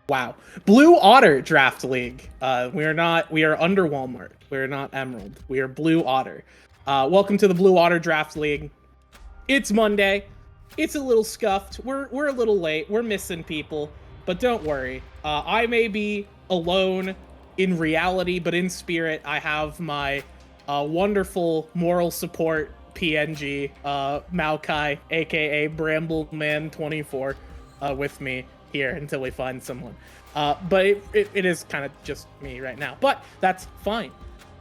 Wow. Blue Otter Draft League. We are under Walmart. We are not Emerald. We are Blue Otter. Welcome to the Blue Otter Draft League. It's Monday. It's a little scuffed. We're a little late. We're missing people. But don't worry. I may be alone in reality, but in spirit, I have my wonderful moral support PNG, Maokai, aka Brambleman24, with me here until we find someone. But it is kind of just me right now. But that's fine,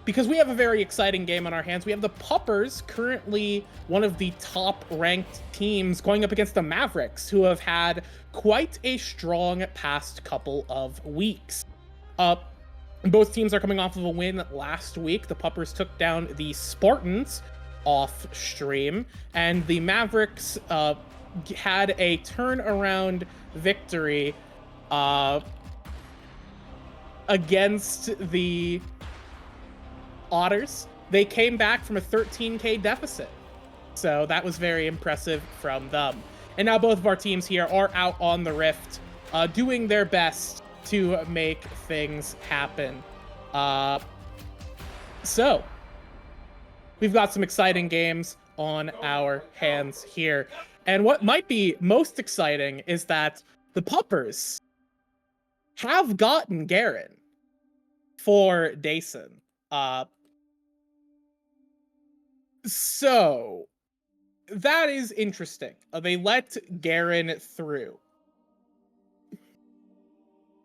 because we have a very exciting game on our hands. We have the Puppers, currently one of the top-ranked teams, going up against the Mavericks, who have had quite a strong past couple of weeks. Both teams are coming off of a win last week. The Puppers took down the Spartans off stream, and the Mavericks had a turnaround victory against the Otters. They came back from a 13K deficit, so that was very impressive from them. And now both of our teams here are out on the Rift, doing their best to make things happen. So we've got some exciting games on our hands here. And what might be most exciting is that the Puppers have gotten Garen for Dason. So that is interesting. They let Garen through.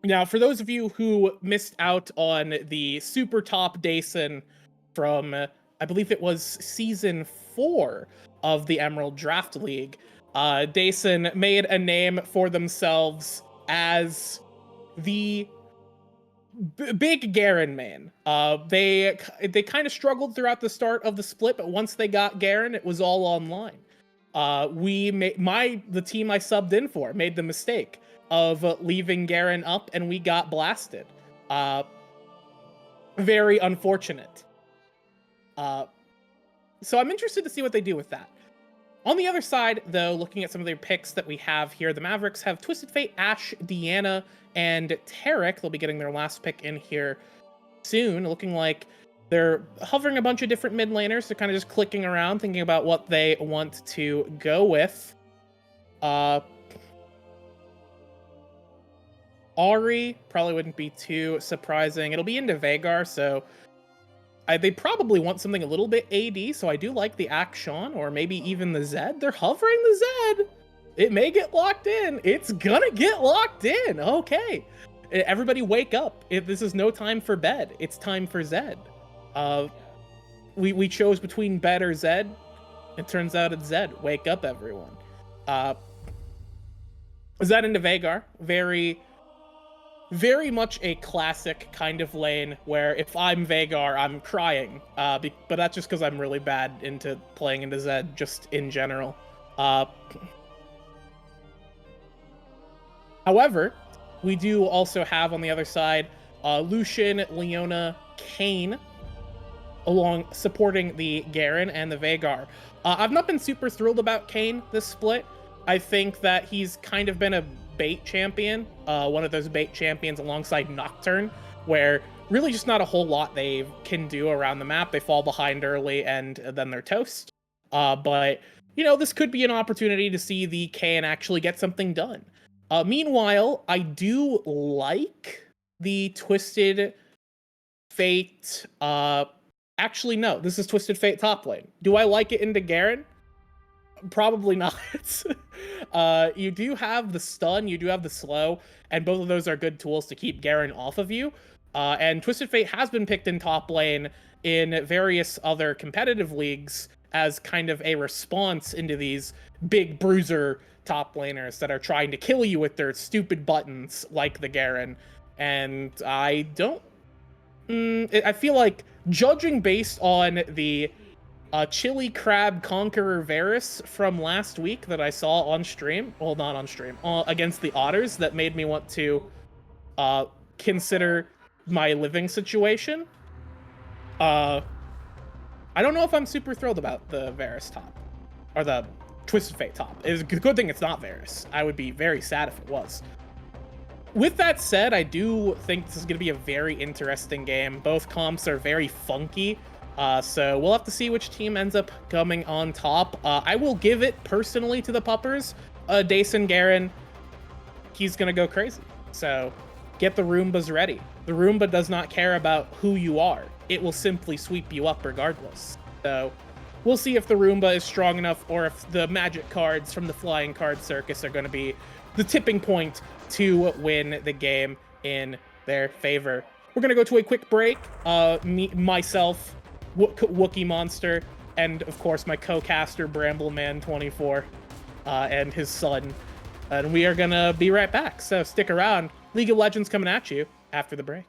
Now, for those of you who missed out on the super top Dason from, I believe it was season 4 of the Emerald Draft League, Dason made a name for themselves as the big Garen man. They kind of struggled throughout the start of the split, but once they got Garen, it was all online. The team I subbed in for made the mistake of leaving Garen up, and we got blasted. Very unfortunate. So I'm interested to see what they do with that. On the other side, though, looking at some of their picks that we have here, the Mavericks have Twisted Fate, Ashe, Deanna, and Tarek. They'll be getting their last pick in here soon. Looking like they're hovering a bunch of different mid laners. They're kind of just clicking around, thinking about what they want to go with. Ari probably wouldn't be too surprising. It'll be into Vhagar, so they probably want something a little bit AD, so I do like the Akshan, or maybe even the Zed. They're hovering the Zed. It may get locked in. It's gonna get locked in. Okay. Everybody wake up. This is no time for bed. It's time for Zed. We chose between bed or Zed. It turns out it's Zed. Wake up, everyone. Zed into Vhagar. Very much a classic kind of lane where if I'm Vhagar, I'm crying. But that's just because I'm really bad into playing into Zed, just in general. However, we do also have on the other side Lucian, Leona, Kayn, along supporting the Garen and the Vhagar. I've not been super thrilled about Kayn this split. I think that he's kind of been a bait champion, one of those bait champions alongside Nocturne, where really just not a whole lot they can do around the map. They fall behind early and then they're toast. But, you know, this could be an opportunity to see the Kayn actually get something done. Meanwhile, I do like the Twisted Fate. Actually, no, this is Twisted Fate top lane. Do I like it into Garen? Probably not. You do have the stun, you do have the slow, and both of those are good tools to keep Garen off of you. And Twisted Fate has been picked in top lane in various other competitive leagues as kind of a response into these big bruiser top laners that are trying to kill you with their stupid buttons like the Garen. And I don't... I feel like, judging based on the Chili Crab Conqueror Varus from last week that I saw on stream, well, not on stream, against the Otters, that made me want to consider my living situation. I don't know if I'm super thrilled about the Varus top, or the Twisted Fate top. It's a good thing it's not Varus. I would be very sad if it was. With that said, I do think this is going to be a very interesting game. Both comps are very funky, so we'll have to see which team ends up coming on top. I will give it personally to the Puppers. Dason Garen, he's going to go crazy. So get the Roombas ready. The Roomba does not care about who you are. It will simply sweep you up regardless. So we'll see if the Roomba is strong enough or if the magic cards from the Flying Card Circus are going to be the tipping point to win the game in their favor. We're going to go to a quick break. Myself, Wookie Monster, and of course my co-caster Brambleman24 and his son. And we are going to be right back. So stick around. League of Legends coming at you after the break.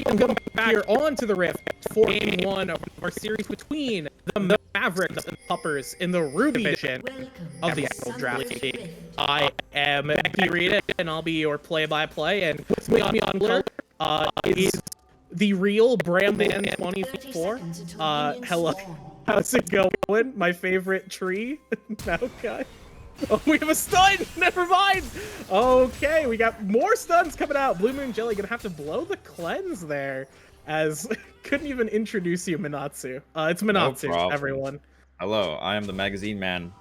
Welcome back here onto the Rift for Game 1 of our series between the Mavericks and Puppers in the Ruby division of the Emerald Draft League. I am Becky Rita, and I'll be your play-by-play. And with me on color is the real Bramman24. Hello, how's it going? My favorite tree, Maokai. Oh, we have a stun! Never mind! Okay, we got more stuns coming out. Blue Moon Jelly gonna have to blow the cleanse there, as couldn't even introduce you, Minatsu. It's Minatsu, No everyone. Hello, I am the magazine man.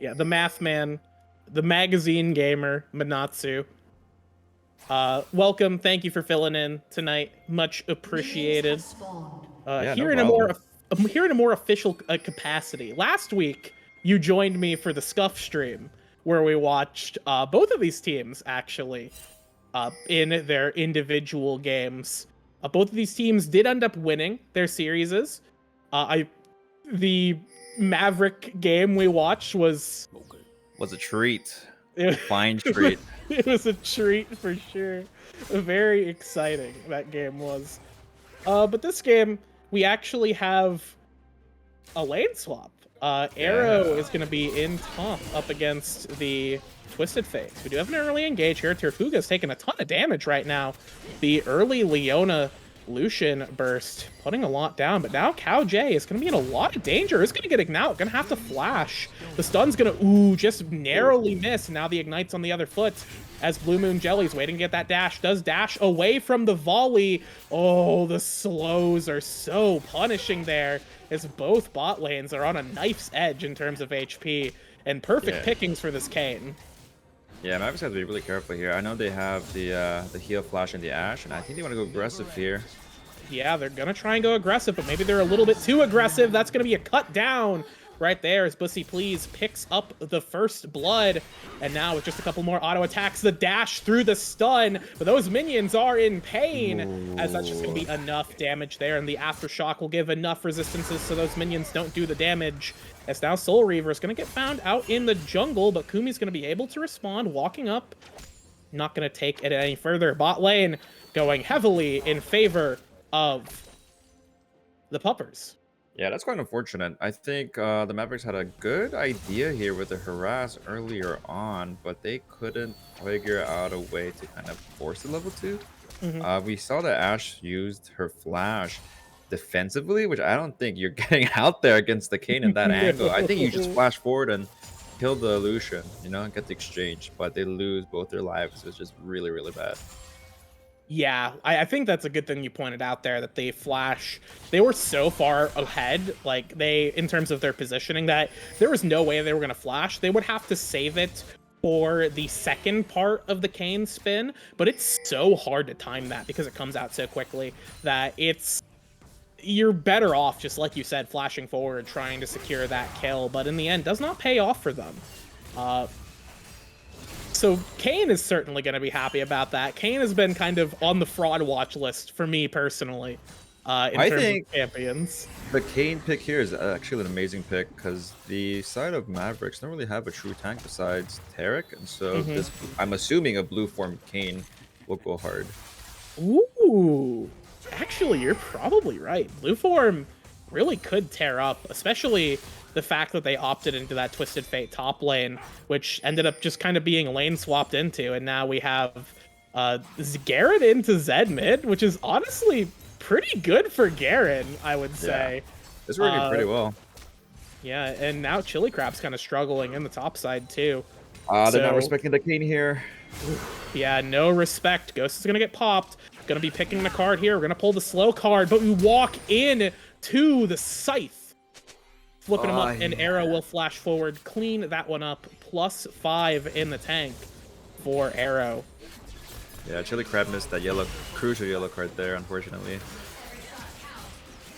Yeah, the math man, the magazine gamer, Minatsu. Welcome, thank you for filling in tonight. Much appreciated. Here in a more official capacity. Last week, you joined me for the Scuff stream, where we watched both of these teams, actually, in their individual games. Both of these teams did end up winning their series. The Maverick game we watched was a treat. A fine treat. It was a treat for sure. Very exciting, that game was. But this game, we actually have a lane swap. Arrow is going to be in top up against the Twisted Fates. We do have an early engage here. Terfuga's taking a ton of damage right now. The early Leona Lucian burst putting a lot down, but now Cow J is going to be in a lot of danger. It's going to get Ignite, going to have to flash. The stun's going to, just narrowly miss. Now the Ignite's on the other foot as Blue Moon Jelly's waiting to get that dash. Does dash away from the volley. Oh, the slows are so punishing there, as both bot lanes are on a knife's edge in terms of HP, and perfect pickings for this Kayn. Yeah, Mavericks have to be really careful here. I know they have the heal flash and the Ash, and I think they want to go aggressive here. Yeah, they're going to try and go aggressive, but maybe they're a little bit too aggressive. That's going to be a cut down right there as Bussy Please picks up the first blood. And now with just a couple more auto attacks, the dash through the stun, but those minions are in pain, as that's just going to be enough damage there. And the Aftershock will give enough resistances so those minions don't do the damage. As now Soul Reaver is going to get found out in the jungle, but Kumi's going to be able to respond, walking up. Not going to take it any further. Bot lane going heavily in favor of the Puppers. Yeah, that's quite unfortunate. I think the Mavericks had a good idea here with the harass earlier on, but they couldn't figure out a way to kind of force the level 2. We saw that Ash used her flash defensively, which I don't think you're getting out there against the Kayn in that angle. I think you just flash forward and kill the Lucian, you know, and get the exchange, but they lose both their lives. It's just really, really bad. Yeah, I think that's a good thing you pointed out there, that they were so far ahead, like in terms of their positioning, that there was no way they were going to flash. They would have to save it for the second part of the Kayn spin, but it's so hard to time that because it comes out so quickly that you're better off, just like you said, flashing forward, trying to secure that kill, but in the end, does not pay off for them. So Kayn is certainly going to be happy about that. Kayn has been kind of on the fraud watch list for me personally, in terms of champions. The Kayn pick here is actually an amazing pick because the side of Mavericks don't really have a true tank besides Tarek, and so I'm assuming a blue form Kayn will go hard. Ooh, actually, you're probably right. Blue form really could tear up, especially the fact that they opted into that Twisted Fate top lane, which ended up just kind of being lane swapped into, and now we have Garen into Zed mid, which is honestly pretty good for Garen, I would say. It's working pretty well. Yeah, and now Chili Crab's kind of struggling in the top side too. They're not respecting the Kayn here. Yeah, no respect. Ghost is going to get popped. Going to be picking the card here. We're going to pull the slow card, but we walk in to the Scythe. Flipping him up, and Arrow will flash forward, clean that one up. +5 in the tank for Arrow. Yeah, Chili Crab missed that crucial yellow card there, unfortunately.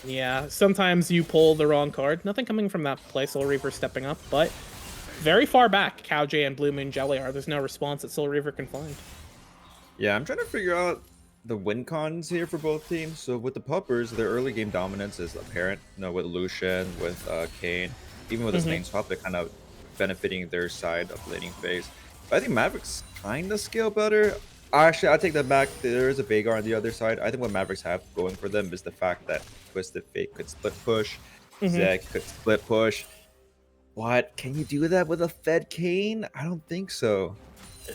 Yeah, sometimes you pull the wrong card. Nothing coming from that play. Soul Reaver stepping up, but very far back, Cow J and Blue Moon Jelly are. There's no response that Soul Reaver can find. Yeah, I'm trying to figure out the win cons here for both teams. So with the Puppers, their early game dominance is apparent. You know, with Lucian, with Kayn, even with his lane swap, they're kind of benefiting their side of laning phase. But I think Mavericks kind of scale better. Actually, I take that back. There is a Veigar on the other side. I think what Mavericks have going for them is the fact that Twisted Fate could split push, Hmm. Zed could split push. What? Can you do that with a Fed Kane? I don't think so.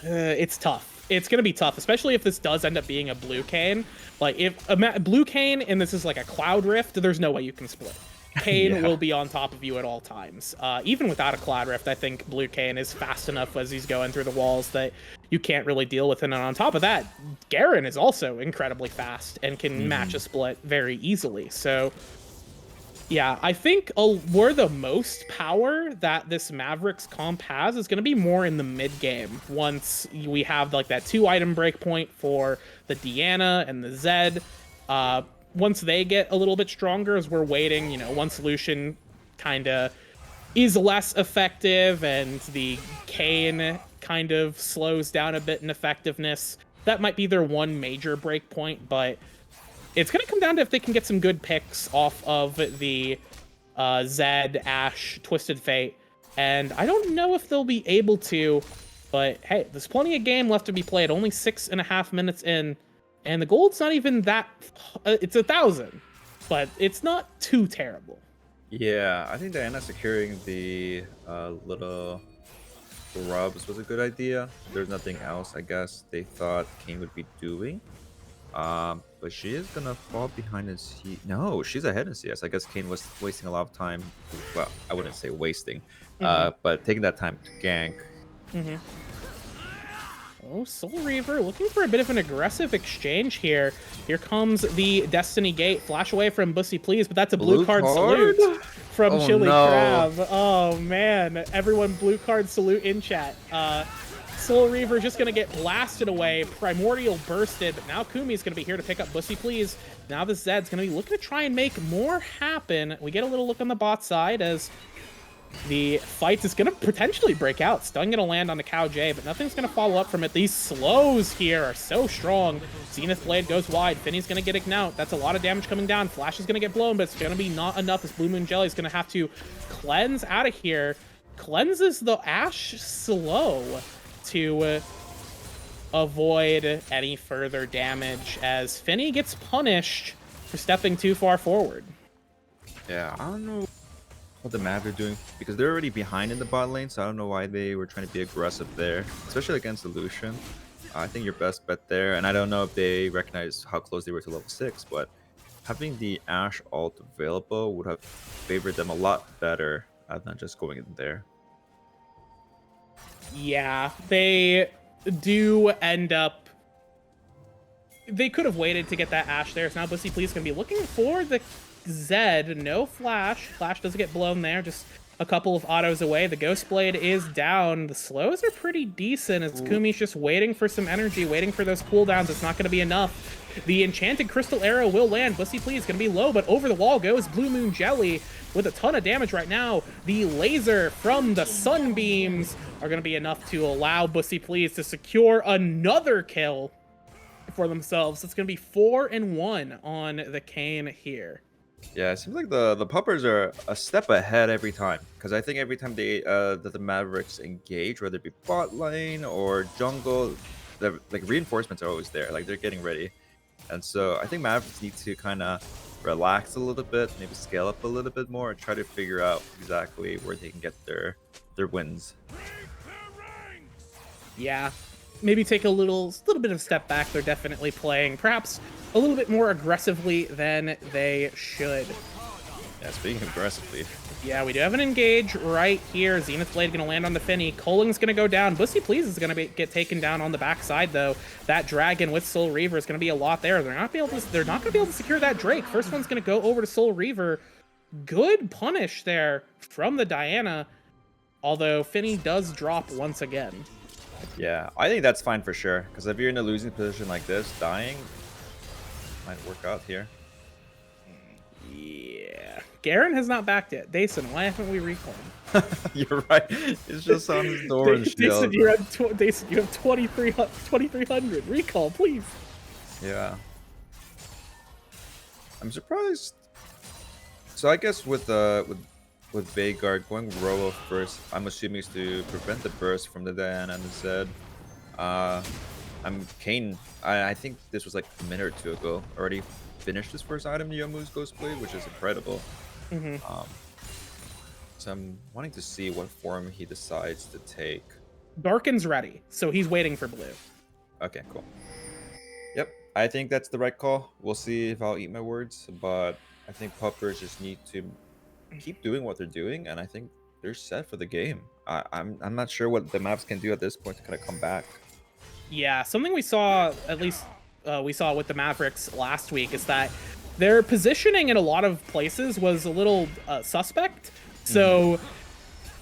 It's tough. It's gonna be tough, especially if this does end up being a blue cane. Like if a blue cane and this is like a cloud rift, there's no way you can split. Kane Yeah. will be on top of you at all times. Even without a cloud rift, I think blue cane is fast enough as he's going through the walls that you can't really deal with him. And on top of that, Garen is also incredibly fast and can match a Mhm. split very easily. So yeah, I think where the most power that this Mavericks comp has is going to be more in the mid game. Once we have like that 2-item breakpoint for the Diana and the Zed, uh, once they get a little bit stronger, as we're waiting, once Lucian kind of is less effective and the Kayn kind of slows down a bit in effectiveness, that might be their one major breakpoint, but it's going to come down to if they can get some good picks off of the Zed, Ashe, Twisted Fate. And I don't know if they'll be able to, but hey, there's plenty of game left to be played. Only 6.5 minutes in, and the gold's not even that. It's 1,000, but it's not too terrible. Yeah, I think Diana securing the little rubs was a good idea. There's nothing else, I guess, they thought Kane would be doing. But she is gonna fall behind in C. No, she's ahead in CS. I guess Kane was wasting a lot of time. Well, I wouldn't say wasting, Hmm. but taking that time to gank. Hmm. Oh, Soul Reaver looking for a bit of an aggressive exchange here. Here comes the Destiny Gate. Flash away from Bussy, please, but that's a blue Blue card card? salute from Oh Chili no. Crab. Oh, man. Everyone blue card salute in chat. Soul Reaver just going to get blasted away. Primordial bursted, but now Kumi's going to be here to pick up Bussy, please. Now the Zed's going to be looking to try and make more happen. We get a little look on the bot side as the fight is going to potentially break out. Stun going to land on the Cow J, but nothing's going to follow up from it. These slows here are so strong. Zenith Blade goes wide. Finney's going to get Ignite. That's a lot of damage coming down. Flash is going to get blown, but it's going to be not enough as Blue Moon Jelly is going to have to cleanse out of here. Cleanses the Ashe slow to avoid any further damage as Finney gets punished for stepping too far forward. Yeah, I don't know what the Mavs are doing because they're already behind in the bot lane, so I don't know why they were trying to be aggressive there, especially against the Lucian. I think your best bet there, and I don't know if they recognize how close they were to level 6, but having the Ashe ult available would have favored them a lot better than just going in there. Yeah, they do end up. They could have waited to get that Ashe there. So now Bussy Please going to be looking for the Zed. No Flash. Flash doesn't get blown there. Just a couple of autos away. The Ghost Blade is down. The slows are pretty decent as Kumi's just waiting for some energy, waiting for those cooldowns. It's not going to be enough. The Enchanted Crystal Arrow will land. Bussy Please going to be low, but over the wall goes Blue Moon Jelly with a ton of damage right now. The laser from the Sunbeams are going to be enough to allow Bussy Please to secure another kill for themselves. It's going to be 4-1 on the Kayn here. Yeah, it seems like the Puppers are a step ahead every time because I think every time they that the Mavericks engage, whether it be bot lane or jungle, the like reinforcements are always there. Like they're getting ready, and so I think Mavericks need to kind of relax a little bit, maybe scale up a little bit more, and try to figure out exactly where they can get their wins. Yeah, maybe take a little bit of a step back. They're definitely playing perhaps a little bit more aggressively than they should. Yeah, speaking aggressively. Yeah, we do have an engage right here. Zenith Blade going to land on the Finny. Koling's going to go down. Bussy Please is going to get taken down on the backside, though. That Dragon with Soul Reaver is going to be a lot there. They're not going to be able to secure that Drake. First one's going to go over to Soul Reaver. Good punish there from the Diana, although Finny does drop once again. Yeah, I think that's fine for sure because if you're in a losing position like this, dying might work out here. Yeah. Garen has not backed yet. Dason, why haven't we recalled? You're right. It's just on his door and Dason, shield. you have 2300. Recall, please. Yeah. I'm surprised. So I guess with Veigar going Robo first, I'm assuming is to prevent the burst from the Diana and the Zed. But Kane, I think this was like a minute or two ago. Already finished his first item, Yomu's Ghost Blade, which is incredible. Hmm. Um, so I'm wanting to see what form he decides to take. Darken's ready, so he's waiting for blue. Okay, cool. Yep, I think that's the right call. We'll see if I'll eat my words, but I think Puppers just need to keep doing what they're doing, and I think they're set for the game. I'm not sure what the maps can do at this point to kind of come back. Yeah, something we saw, at least we saw with the Mavericks last week, is that their positioning in a lot of places was a little suspect. So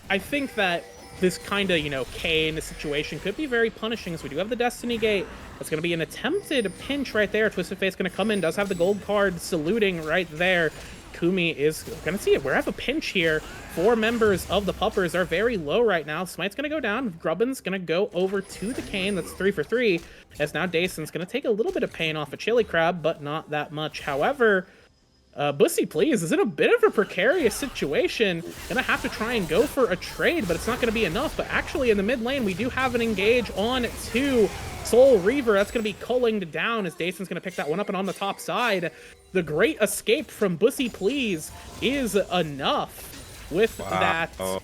I think that this kind of, Kane situation could be very punishing, as we do have the Destiny Gate. That's going to be an attempted pinch right there. Twisted Fate's going to come in, does have the gold card saluting right there. Kumi is going to see it. We have a pinch here. 4 members of the Puppers are very low right now. Smite's going to go down. Grubbin's going to go over to the Kane. That's 3 for 3. As now Dason's going to take a little bit of pain off a Chili Crab, but not that much. However, Bussy Please is in a bit of a precarious situation. Gonna have to try and go for a trade, but it's not gonna be enough. But actually in the mid lane, we do have an engage on to Soul Reaver. That's gonna be culling down as Dason's gonna pick that one up. And on the top side, the great escape from Bussy Please is enough with that. Oh.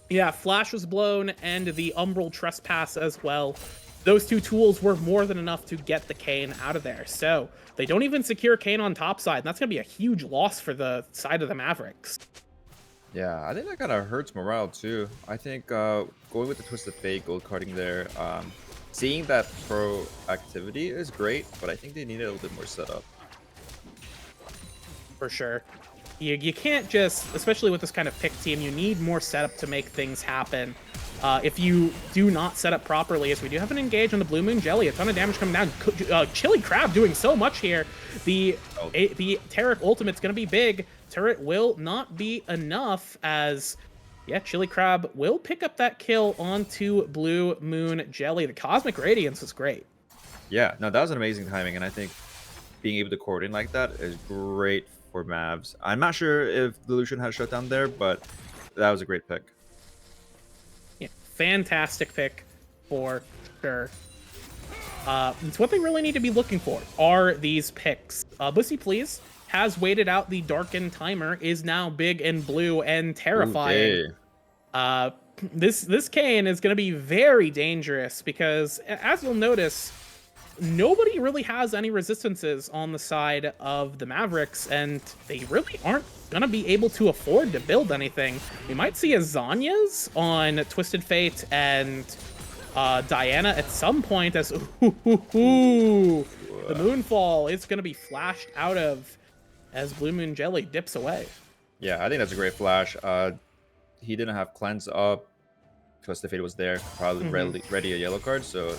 Yeah, Flash was blown and the Umbral Trespass as well. Those 2 tools were more than enough to get the Kane out of there. So they don't even secure Kane on top side. And that's going to be a huge loss for the side of the Mavericks. Yeah, I think that kind of hurts morale too. I think going with the Twisted Fate gold carding there, seeing that pro activity is great, but I think they need a little bit more setup. For sure. You can't just, especially with this kind of pick team, you need more setup to make things happen. If you do not set up properly, as we do have an engage on the Blue Moon Jelly, a ton of damage coming down. Chili Crab doing so much here. The Taric ultimate's going to be big. Turret will not be enough as, yeah, Chili Crab will pick up that kill onto Blue Moon Jelly. The Cosmic Radiance was great. Yeah, no, that was an amazing timing, and I think being able to coordinate like that is great for Mavs. I'm not sure if the Lucian has shut down there, but that was a great pick. Yeah, fantastic pick for sure. It's what they really need to be looking for are these picks. Bussy Please has waited out the Darken timer, is now big and blue and terrifying. Okay. This Kane is going to be very dangerous because, as you'll notice, nobody really has any resistances on the side of the Mavericks, and they really aren't going to be able to afford to build anything. We might see a Zanya's on Twisted Fate and Diana at some point as the Moonfall is going to be flashed out of as Blue Moon Jelly dips away. Yeah, I think that's a great flash. He didn't have cleanse up. Twisted Fate was there, probably ready a yellow card, so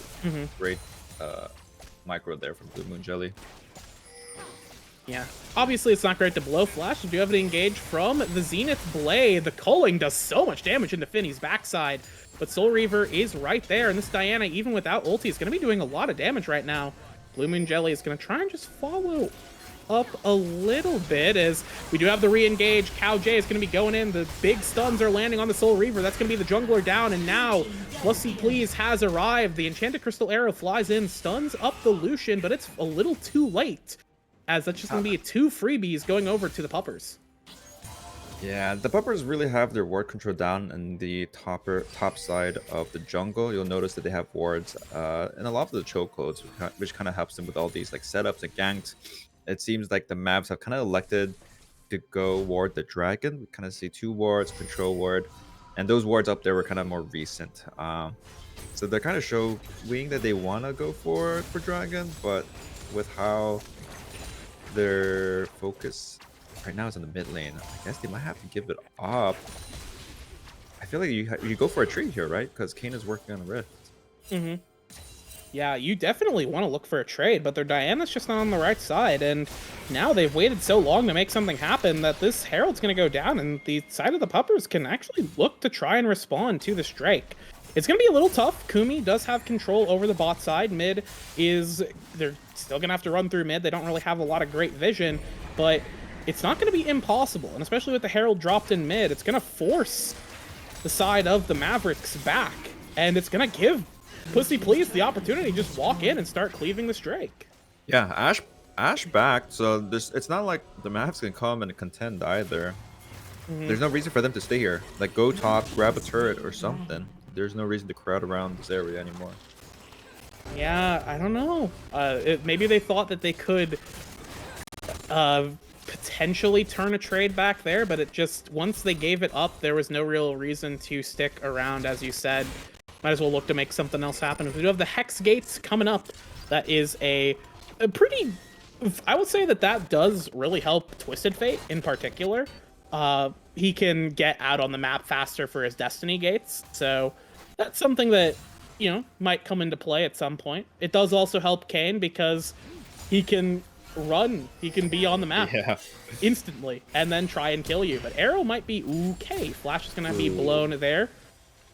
great micro there from Blue Moon Jelly. Yeah, obviously it's not great to blow flash. You do have an engage from the Zenith Blade. The culling does so much damage into Finney's backside, but Soul Reaver is right there, and this Diana, even without ulti, is going to be doing a lot of damage right now. Blue Moon Jelly is going to try and just follow up a little bit as we do have the re-engage. Cow J is going to be going in. The big stuns are landing on the Soul Reaver. That's going to be the jungler down, and now Bussy Please has arrived. The Enchanted Crystal Arrow flies in, stuns up the Lucian, but it's a little too late, as that's just going to be 2 freebies going over to the Puppers. Yeah, the Puppers really have their ward control down in the top side of the jungle. You'll notice that they have wards and a lot of the chokeholds, which kind of helps them with all these like setups and ganks. It seems like the Mavs have kind of elected to go ward the dragon. We kind of see 2 wards, control ward, and those wards up there were kind of more recent. So they're kind of showing that they want to go for dragon, but with how their focus right now is in the mid lane, I guess they might have to give it up. I feel like you go for a trade here, right? Because Kane is working on a rift. Yeah, you definitely want to look for a trade, but their Diana's just not on the right side, and now they've waited so long to make something happen that this Herald's going to go down, and the side of the Puppers can actually look to try and respond to this Drake. It's going to be a little tough. Kumi does have control over the bot side. Mid is, they're still going to have to run through mid. They don't really have a lot of great vision, but it's not going to be impossible, and especially with the Herald dropped in mid, it's going to force the side of the Mavericks back, and it's going to give Pussy Please the opportunity to just walk in and start cleaving this Drake. Yeah, Ash backed, so it's not like the Mavs can come and contend either. There's no reason for them to stay here. Like, go top, grab a turret or something. There's no reason to crowd around this area anymore. Yeah, I don't know. Maybe they thought that they could potentially turn a trade back there, but it just, once they gave it up, there was no real reason to stick around, as you said. Might as well look to make something else happen. We do have the Hex Gates coming up. That is a pretty... I would say that does really help Twisted Fate in particular. He can get out on the map faster for his Destiny Gates, so that's something that, you know, might come into play at some point. It does also help Kayn because he can run. He can be on the map instantly and then try and kill you. But Arrow might be okay. Flash is going to be blown there.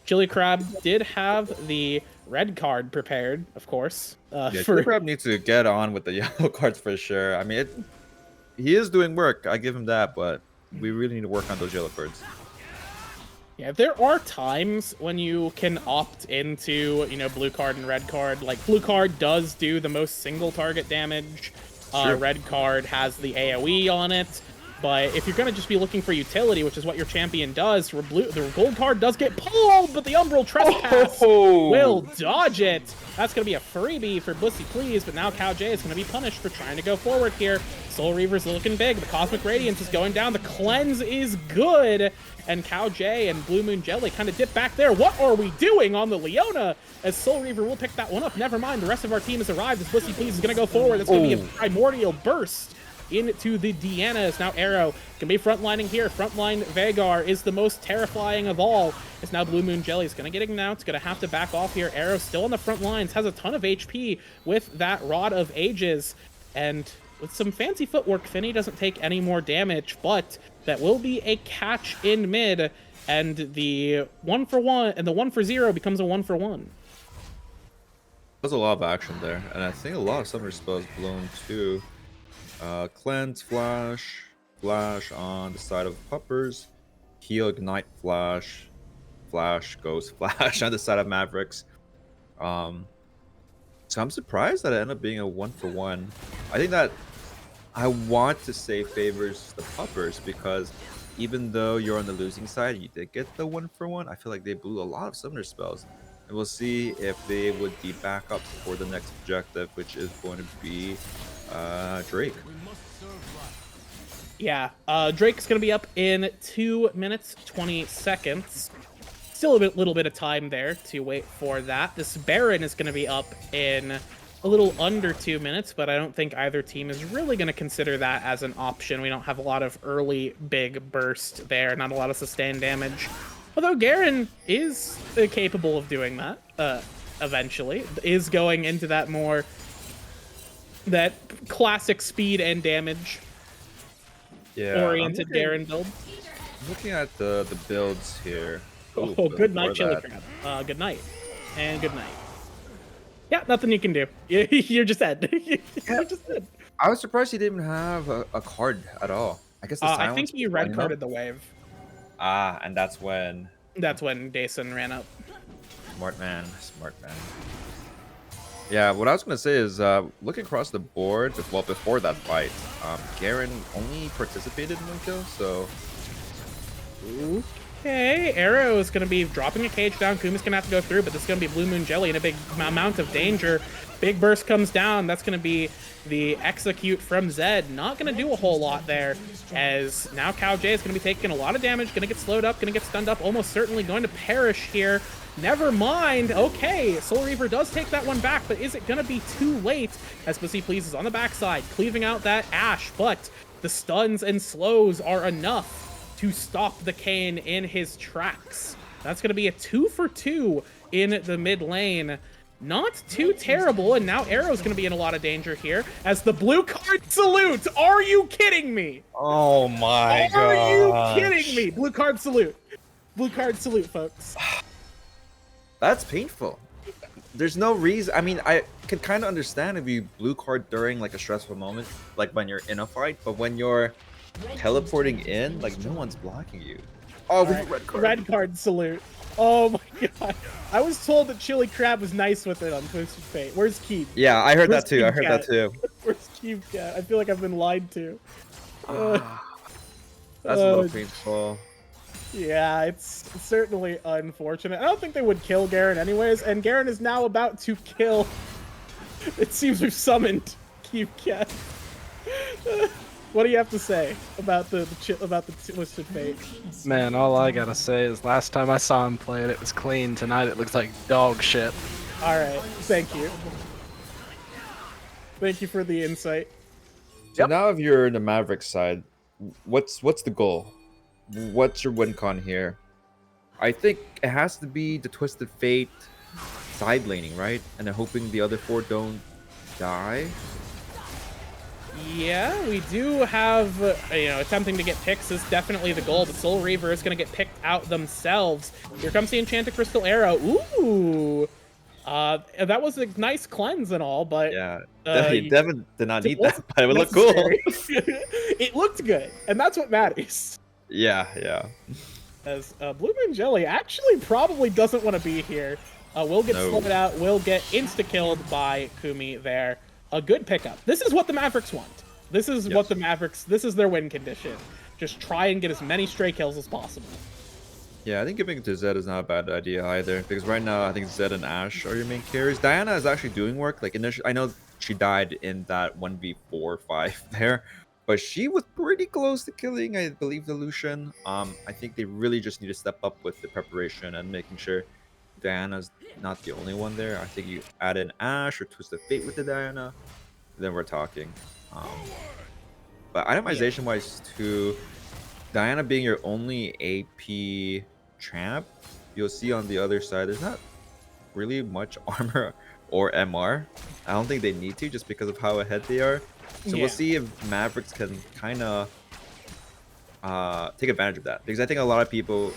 Chili Crab did have the red card prepared, of course. Chili Crab needs to get on with the yellow cards for sure. I mean, he is doing work. I give him that, but we really need to work on those yellow cards. Yeah, there are times when you can opt into, you know, blue card and red card. Like, blue card does do the most single target damage. Red card has the AoE on it. But if you're going to just be looking for utility, which is what your champion does, the gold card does get pulled, but the Umbral Trespass will dodge it. That's going to be a freebie for Bussy Please, but now Cow J is going to be punished for trying to go forward here. Soul Reaver's looking big. The Cosmic Radiance is going down. The Cleanse is good. And Cow J and Blue Moon Jelly kind of dip back there. What are we doing on the Leona? As Soul Reaver will pick that one up. Never mind. The rest of our team has arrived as Bussy Please is going to go forward. It's going to be a Primordial Burst into the Deanna. As now Arrow can be frontlining here. Frontline Veigar is the most terrifying of all. It's now Blue Moon Jelly is going to get announced. Going to have to back off here. Arrow still on the front lines. Has a ton of HP with that Rod of Ages. And with some fancy footwork, Finny doesn't take any more damage, but that will be a catch in mid, and the 1-for-1 and the 1-for-0 becomes a 1-for-1. There's a lot of action there, and I think a lot of summoner spells blown too. Cleanse, Flash on the side of Puppers, Heal, Ignite, Flash goes Flash on the side of Mavericks. So I'm surprised that it ended up being a 1-for-1. I think that I want to say favors the Puppers because even though you're on the losing side, you did get the 1-for-1. I feel like they blew a lot of summoner spells. And we'll see if they would be back up for the next objective, which is going to be Drake. Yeah, Drake's going to be up in 2 minutes, 20 seconds. Still a little bit of time there to wait for that. This Baron is going to be up in a little under 2 minutes, but I don't think either team is really going to consider that as an option. We don't have a lot of early big burst there, not a lot of sustained damage. Although Garen is capable of doing that, eventually. Is going into that more, that classic speed and damage oriented Garen build. Looking at the builds here. Oh, good night, Chili Crab. Good night. And good night. Yeah, nothing you can do. You're just dead. You're just dead. I was surprised he didn't even have a card at all. I guess the I think he red carded the wave. And that's when Dason ran up. Smart man. Yeah, what I was gonna say is looking across the board, well, before that fight, Garen only participated in one kill, so okay, Arrow is going to be dropping a cage down. Kuma's going to have to go through, but this is going to be Blue Moon Jelly in a big amount of danger. Big burst comes down. That's going to be the execute from Zed. Not going to do a whole lot there, as now Cow J is going to be taking a lot of damage, going to get slowed up, going to get stunned up, almost certainly going to perish here. Never mind. Okay, Soul Reaver does take that one back, but is it going to be too late? As Pussy Please is on the backside, cleaving out that Ashe, but the stuns and slows are enough to stop the Kayn in his tracks. That's going to be a 2-for-2 in the mid lane. Not too terrible, and now Arrow's going to be in a lot of danger here as the blue card salute. Are you kidding me? Oh my god. Are you kidding me? Blue card salute. Blue card salute, folks. That's painful. There's no reason. I mean, I could kind of understand if you blue card during like a stressful moment, like when you're in a fight, but when you're teleporting in, like no one's blocking you. Oh, we All have right. a red card. Red card salute. Oh my god. I was told that Chili Crab was nice with it on Twisted Fate. Where's Keeb? Yeah, I heard Where's that too. I Keeb heard that Cat? too. Where's Keeb Cat? I feel like I've been lied to. Uh, Ah, that's a little uh, painful. yeah, it's certainly unfortunate. I don't think they would kill Garen anyways, and Garen is now about to kill. It seems we've summoned Keeb Cat. What do you have to say about the Twisted Fate? Man, all I gotta say is last time I saw him play it was clean. Tonight it looks like dog shit. All right, thank you. Thank you for the insight. So now if you're in the Mavericks side, what's the goal? What's your win con here? I think it has to be the Twisted Fate side laning, right? And then hoping the other 4 don't die. Yeah, we do have, attempting to get picks is definitely the goal, but Soul Reaver is going to get picked out themselves. Here comes the Enchanted Crystal Arrow. Ooh! That was a nice cleanse and all, but... Yeah, Devin did not need that, but it would look necessary. cool. It looked good, and that's what matters. Yeah. As Blue Moon Jelly actually probably doesn't want to be here. Will get slowed out, will get insta-killed by Kumi there. A good pickup. This is what the Mavericks want. This is what the Mavericks, this is their win condition. Just try and get as many stray kills as possible. Yeah, I think giving it to Zed is not a bad idea either, because right now I think Zed and Ashe are your main carries. Diana is actually doing work. Like initially, I know she died in that 1v4-5 there, but she was pretty close to killing, I believe, the Lucian. I think they really just need to step up with the preparation and making sure Diana's not the only one there. I think you add in Ashe or Twisted Fate with the Diana, then we're talking. But itemization wise too, Diana being your only AP champ, you'll see on the other side there's not really much armor or MR. I don't think they need to, just because of how ahead they are. So we'll see if Mavericks can kind of take advantage of that, because I think a lot of people,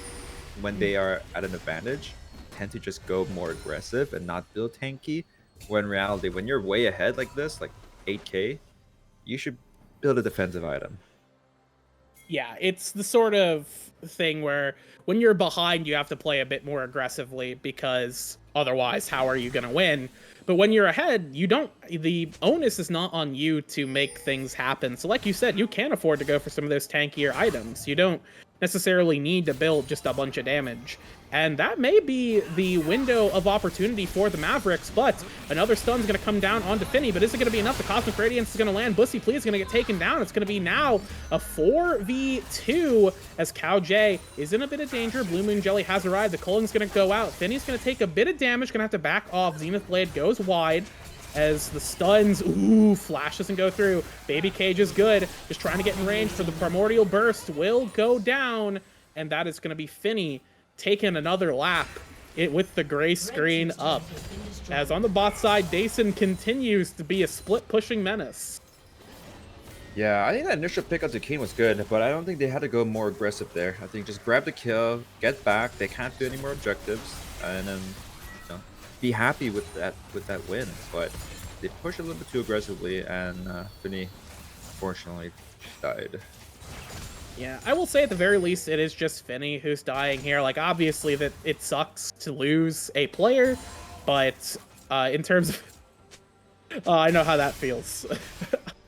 when they are at an advantage, tend to just go more aggressive and not build tanky, when in reality, when you're way ahead like this, like 8k, you should build a defensive item. Yeah, it's the sort of thing where when you're behind, you have to play a bit more aggressively, because otherwise, how are you going to win? But when you're ahead, you don't, the onus is not on you to make things happen. So like you said, you can afford to go for some of those tankier items. You don't necessarily need to build just a bunch of damage. And that may be the window of opportunity for the Mavericks, but another stun's going to come down onto Finny, but is it going to be enough? The Cosmic Radiance is going to land. Bussy Plea is going to get taken down. It's going to be now a 4v2 as Cow J is in a bit of danger. Blue Moon Jelly has arrived. The Cullen's going to go out. Finny's going to take a bit of damage, going to have to back off. Zenith Blade goes wide as the stuns, Flash doesn't go through. Baby Cage is good, just trying to get in range for the Primordial Burst, will go down, and that is going to be Finny taking another lap with the gray screen up. As on the bot side, Dason continues to be a split-pushing menace. Yeah, I think that initial pick up to Kane was good, but I don't think they had to go more aggressive there. I think just grab the kill, get back, they can't do any more objectives, and then be happy with that win. But they pushed a little bit too aggressively, and Finny unfortunately died. Yeah, I will say at the very least, it is just Finny who's dying here. Like, obviously that it sucks to lose a player, but in terms of... I know how that feels.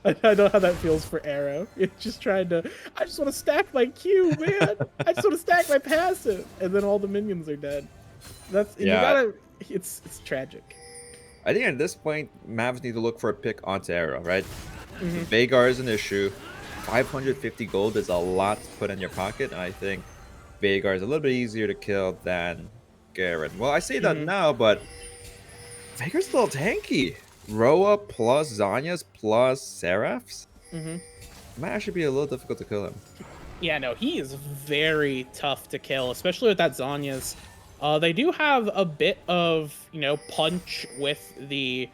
I know how that feels for Arrow. It's just trying to... I just want to stack my Q, man! I just want to stack my passive! And then all the minions are dead. That's... Yeah. You gotta... It's tragic. I think at this point, Mavs need to look for a pick onto Arrow, right? Veigar is an issue. 550 gold is a lot to put in your pocket, and I think Veigar is a little bit easier to kill than Garen. Well, I say that now, but Veigar's a little tanky. Roa plus Zanya's plus Seraphs might actually be a little difficult to kill him. Yeah, no, he is very tough to kill, especially with that Zanya's. They do have a bit of, punch with the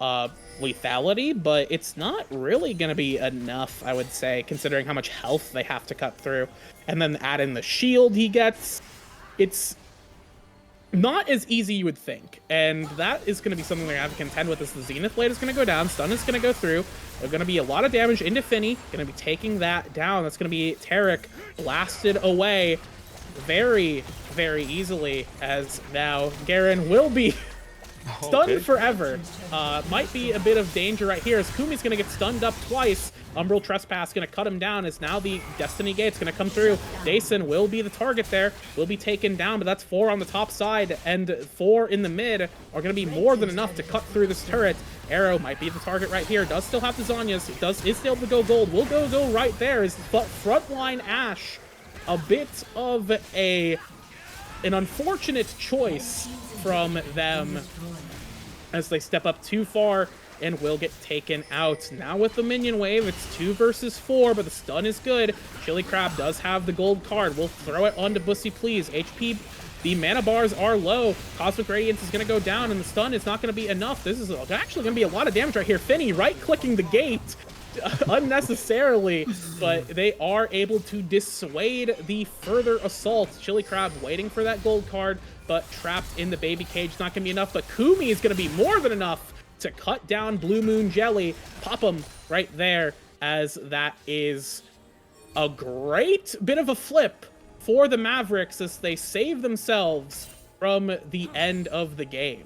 lethality, but it's not really going to be enough, I would say, considering how much health they have to cut through. And then add in the shield he gets. It's not as easy you would think, and that is going to be something they're going to have to contend with. As the Zenith Blade is going to go down, stun is going to go through. There's going to be a lot of damage into Finny, going to be taking that down. That's going to be Tarek blasted away. very, very easily, as now Garen will be stunned forever. Might be a bit of danger right here as Kumi's going to get stunned up twice. Umbral Trespass going to cut him down as now the Destiny Gate's going to come through. Dason will be the target there, will be taken down, but that's 4 on the top side, and 4 in the mid are going to be more than enough to cut through this turret. Arrow might be the target right here, does still have the Zhonya's, is still able to go gold, will go right there, but frontline Ashe, a bit of an unfortunate choice from them as they step up too far and will get taken out. Now with the minion wave, it's 2 versus 4, but the stun is good. Chili Crab does have the gold card. We'll throw it onto Bussy, please. HP, the mana bars are low. Cosmic Radiance is going to go down, and the stun is not going to be enough. This is actually going to be a lot of damage right here. Finny right-clicking the gate unnecessarily, but they are able to dissuade the further assault. Chili Crab waiting for that gold card, but trapped in the baby cage. Not going to be enough, but Kumi is going to be more than enough to cut down Blue Moon Jelly. Pop him right there, as that is a great bit of a flip for the Mavericks as they save themselves from the end of the game.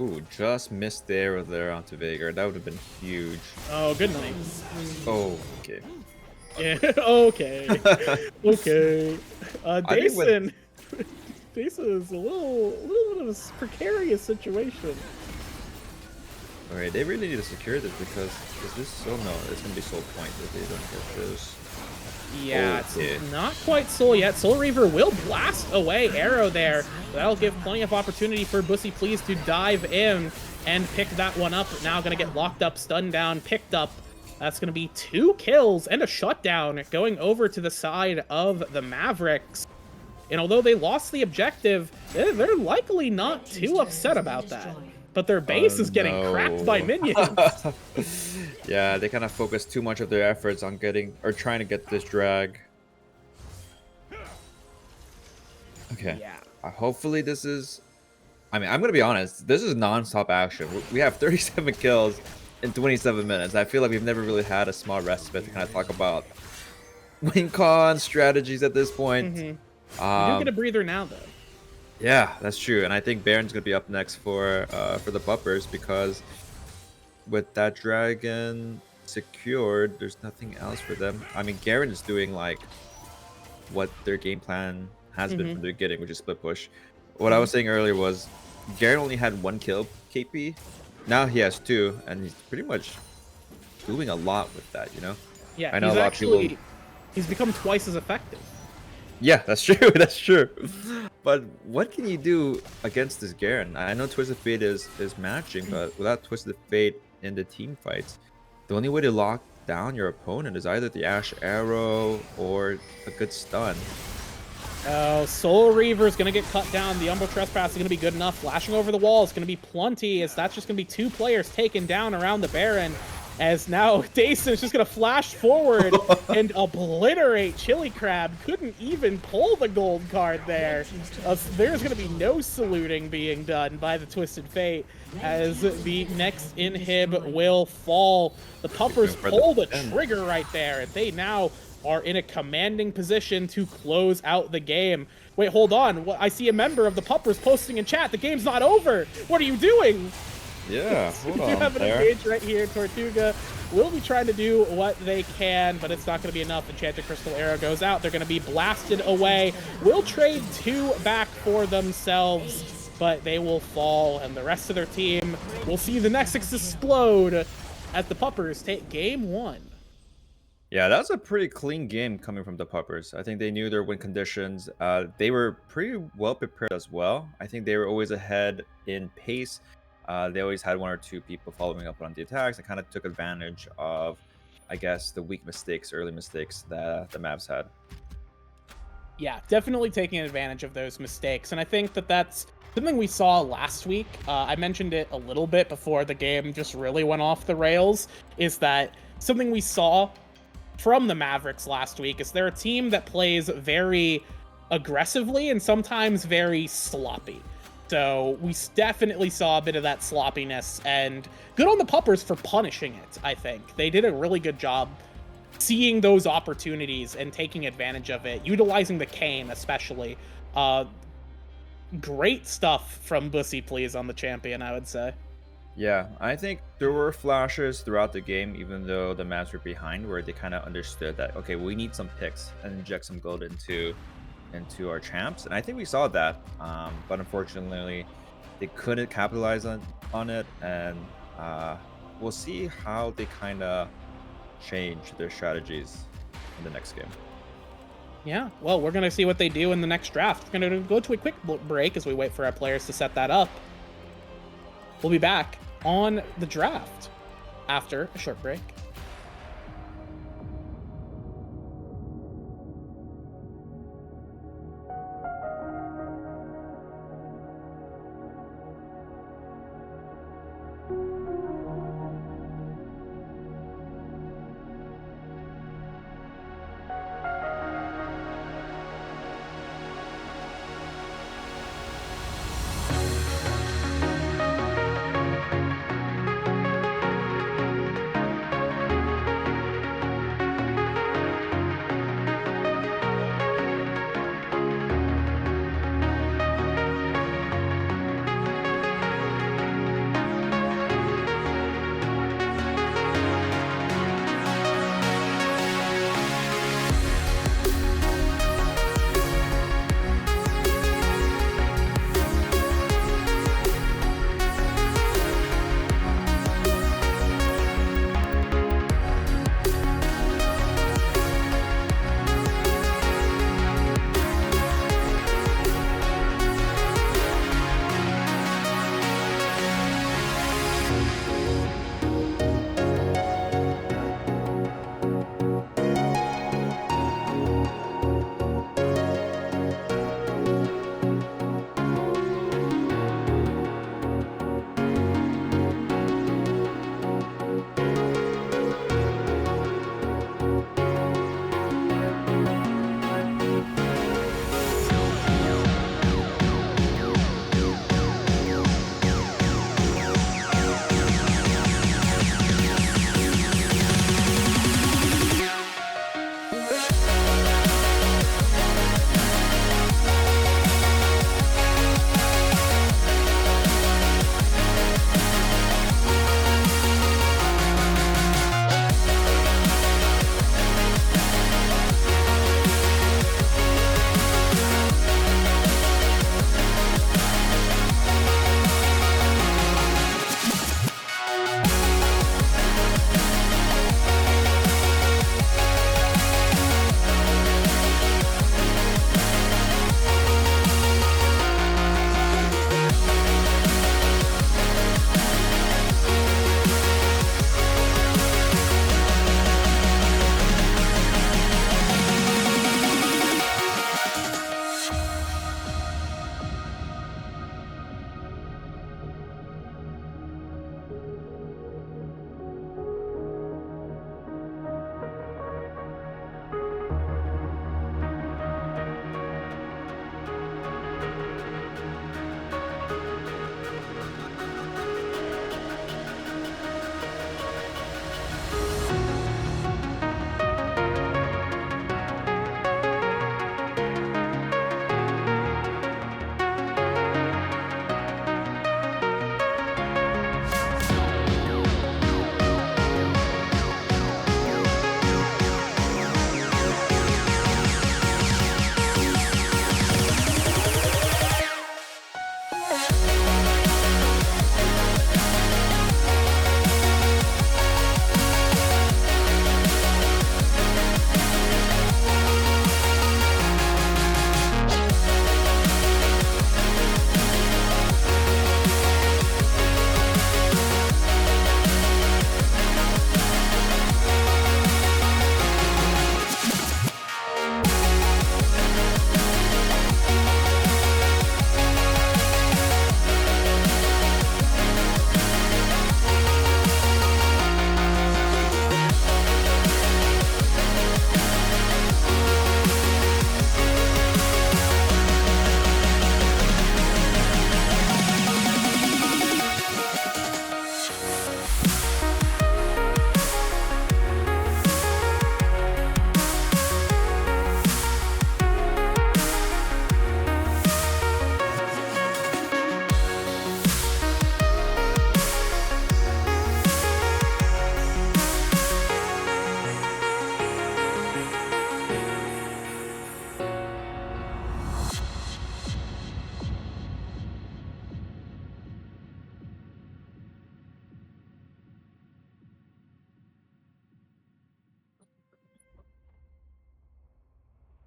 Ooh, just missed the arrow there onto Veigar. That would have been huge. Oh, good night. Oh, okay. Yeah, okay. Okay. Dason. Dason is a little bit of a precarious situation. Alright, they really need to secure this because is this so no, it's gonna be soul point if they don't get this. Yeah, it's not quite soul yet. Soul Reaver will blast away arrow there. That'll give plenty of opportunity for Bussy Please to dive in and pick that one up. Now gonna get locked up, stunned down, picked up. That's gonna be 2 kills and a shutdown going over to the side of the Mavericks. And although they lost the objective, they're likely not too upset about that. But their base is getting cracked by minions. Yeah, they kind of focus too much of their efforts on getting or trying to get this drag. Okay. Yeah. Hopefully this is. I mean, I'm gonna be honest. This is non-stop action. We have 37 kills in 27 minutes. I feel like we've never really had a small respite to kind of talk about win con strategies at this point. You do get a breather now, though. Yeah, that's true, and I think Baron's gonna be up next for the Puppers because with that dragon secured, there's nothing else for them. I mean, Garen is doing like what their game plan has been from the beginning, which is split push. What I was saying earlier was Garen only had 1 kill KP. Now he has 2, and he's pretty much doing a lot with that, you know? Yeah, I know a lot of people. He's become twice as effective. Yeah, that's true. That's true. But what can you do against this Garen? I know Twisted Fate is matching, but without Twisted Fate in the team fights, the only way to lock down your opponent is either the Ashe Arrow or a good stun. Oh, Soul Reaver is going to get cut down. The Umbral Trespass is going to be good enough. Flashing over the wall is going to be plenty, as that's just going to be 2 players taken down around the Baron. As now Dason is just going to flash forward and obliterate Chili Crab. Couldn't even pull the gold card there. There's going to be no saluting being done by the Twisted Fate as the next inhib will fall. The Puppers pull the trigger right there, and they now are in a commanding position to close out the game. Wait, hold on. I see a member of the Puppers posting in chat. The game's not over. What are you doing? Yeah, hold on. We do have an engage right here. Tortuga will be trying to do what they can, but it's not going to be enough. Enchanted Crystal Arrow goes out. They're going to be blasted away. Will trade 2 back for themselves, but they will fall, and the rest of their team will see the Nexus explode as the Puppers take game 1. Yeah, that was a pretty clean game coming from the Puppers. I think they knew their win conditions. They were pretty well prepared as well. I think they were always ahead in pace. They always had 1 or 2 people following up on the attacks and kind of took advantage of, I guess, the weak mistakes, early mistakes that the Mavs had. Yeah, definitely taking advantage of those mistakes. And I think that that's something we saw last week. I mentioned it a little bit before the game just really went off the rails, is that something we saw from the Mavericks last week is they're a team that plays very aggressively and sometimes very sloppy. So we definitely saw a bit of that sloppiness, and good on the Puppers for punishing it, I think. They did a really good job seeing those opportunities and taking advantage of it, utilizing the cane especially. Uh, Great stuff from Bussy Please on the champion, I would say. Yeah, I think there were flashes throughout the game, even though the Mavs were behind, where they kind of understood that okay, we need some picks and inject some gold into our champs, and I think we saw that. But unfortunately, they couldn't capitalize on it, and we'll see how they kind of change their strategies in the next game. Yeah, well, we're going to see what they do in the next draft. We're going to go to a quick break as we wait for our players to set that up. We'll be back on the draft after a short break.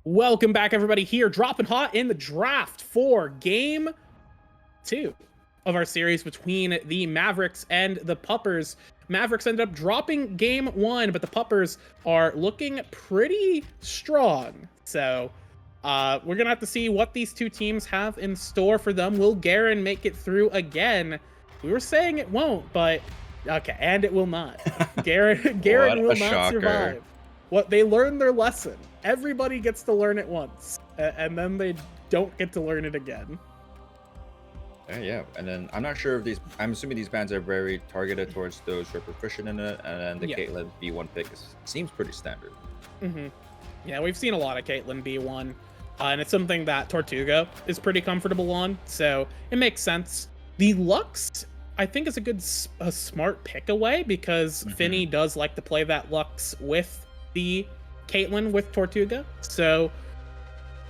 Welcome back, everybody. Here, dropping hot in the draft for game 2 of our series between the Mavericks and the Puppers. Mavericks ended up dropping game 1, but the Puppers are looking pretty strong. So we're going to have to see what these two teams have in store for them. Will Garen make it through again? We were saying it won't, but okay, and it will not. Garen will not shocker. survive. What they learned their lesson. Everybody gets to learn it once, and then they don't get to learn it again. Yeah, and then I'm not sure if these. I'm assuming these bans are very targeted towards those who are proficient in it, and then the Caitlyn B1 pick seems pretty standard. Yeah, we've seen a lot of Caitlyn B1, and it's something that Tortuga is pretty comfortable on, so it makes sense. The Lux, I think, is a smart pick away because Finny does like to play that Lux with the Caitlyn with Tortuga, so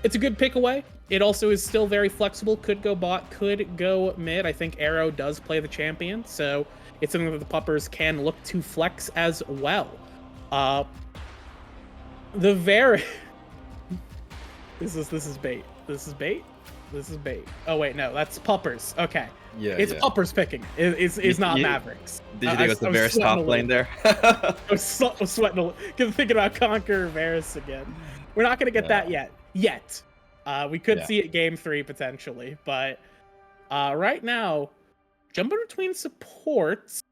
it's a good pick away. It also is still very flexible. Could go bot, could go mid. I think Arrow does play the champion, so it's something that the Puppers can look to flex as well. The very this is bait. This is bait. This is bait. Oh wait, no, that's Puppers. Okay. Yeah, it's Puppers picking. It's not Mavericks. Did you think it was the Varus top lane there? I was sweating thinking about Conquer Varus again. We're not gonna get that yet. We could see it game 3 potentially, but right now, jumping between supports,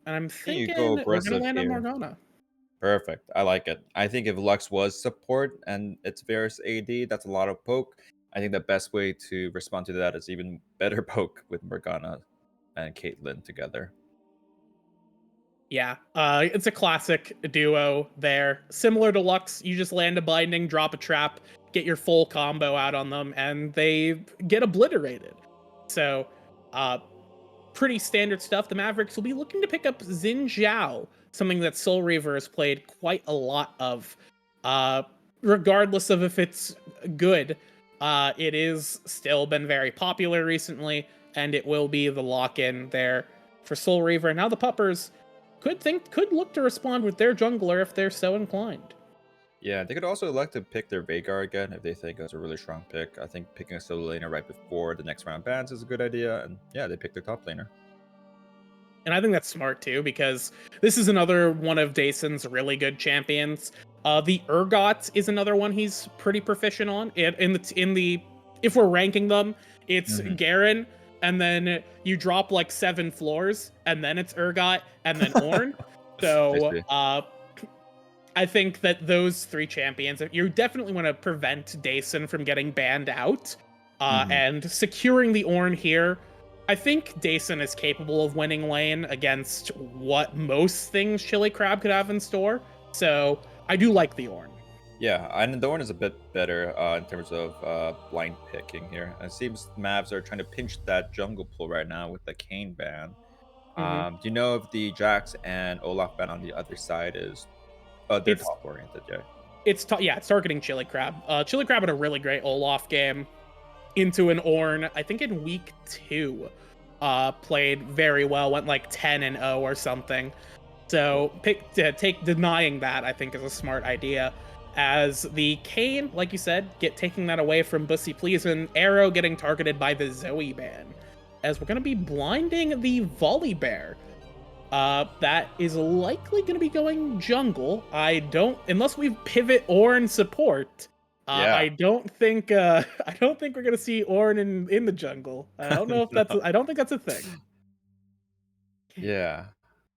and I'm thinking we're gonna land on Morgana. Perfect. I like it. I think if Lux was support and it's Varus AD, that's a lot of poke. I think the best way to respond to that is even better poke with Morgana and Caitlyn together. Yeah, it's a classic duo there. Similar to Lux, you just land a binding, drop a trap, get your full combo out on them, and they get obliterated. So, pretty standard stuff. The Mavericks will be looking to pick up Xin Zhao, something that Soul Reaver has played quite a lot of. Regardless of if it's good, it is still been very popular recently, and it will be the lock-in there for Soul Reaver. And now the Puppers could look to respond with their jungler if they're so inclined. Yeah, they could also elect to pick their Veigar again if they think it's a really strong pick. I think picking a solo laner right before the next round bans is a good idea, and yeah, they picked their top laner. And I think that's smart too, because this is another one of Dayson's really good champions. The Urgot is another one he's pretty proficient on. If we're ranking them, it's Garen, and then you drop like 7 floors, and then it's Urgot, and then Ornn. So I think that those 3 champions, you definitely want to prevent Dayson from getting banned out, and securing the Ornn here. I think Dayson is capable of winning lane against what most things Chili Crab could have in store. So I do like the Ornn. Yeah, and the Ornn is a bit better in terms of blind picking here. It seems Mavs are trying to pinch that jungle pool right now with the Kayn ban. Do you know if the Jax and Olaf ban on the other side is they're top oriented? Yeah, it's targeting Chili Crab. Chili Crab had a really great Olaf game into an Ornn, I think in week 2. Played very well, went like 10-0 or something. So denying that, I think, is a smart idea. As the Kayn, like you said, taking that away from Bussy Please, and Arrow getting targeted by the Zoe ban. As we're going to be blinding the Volley Bear. That is likely going to be going jungle. Unless we pivot Ornn support. I don't think we're gonna see Ornn in the jungle. I don't know if I don't think that's a thing. Yeah,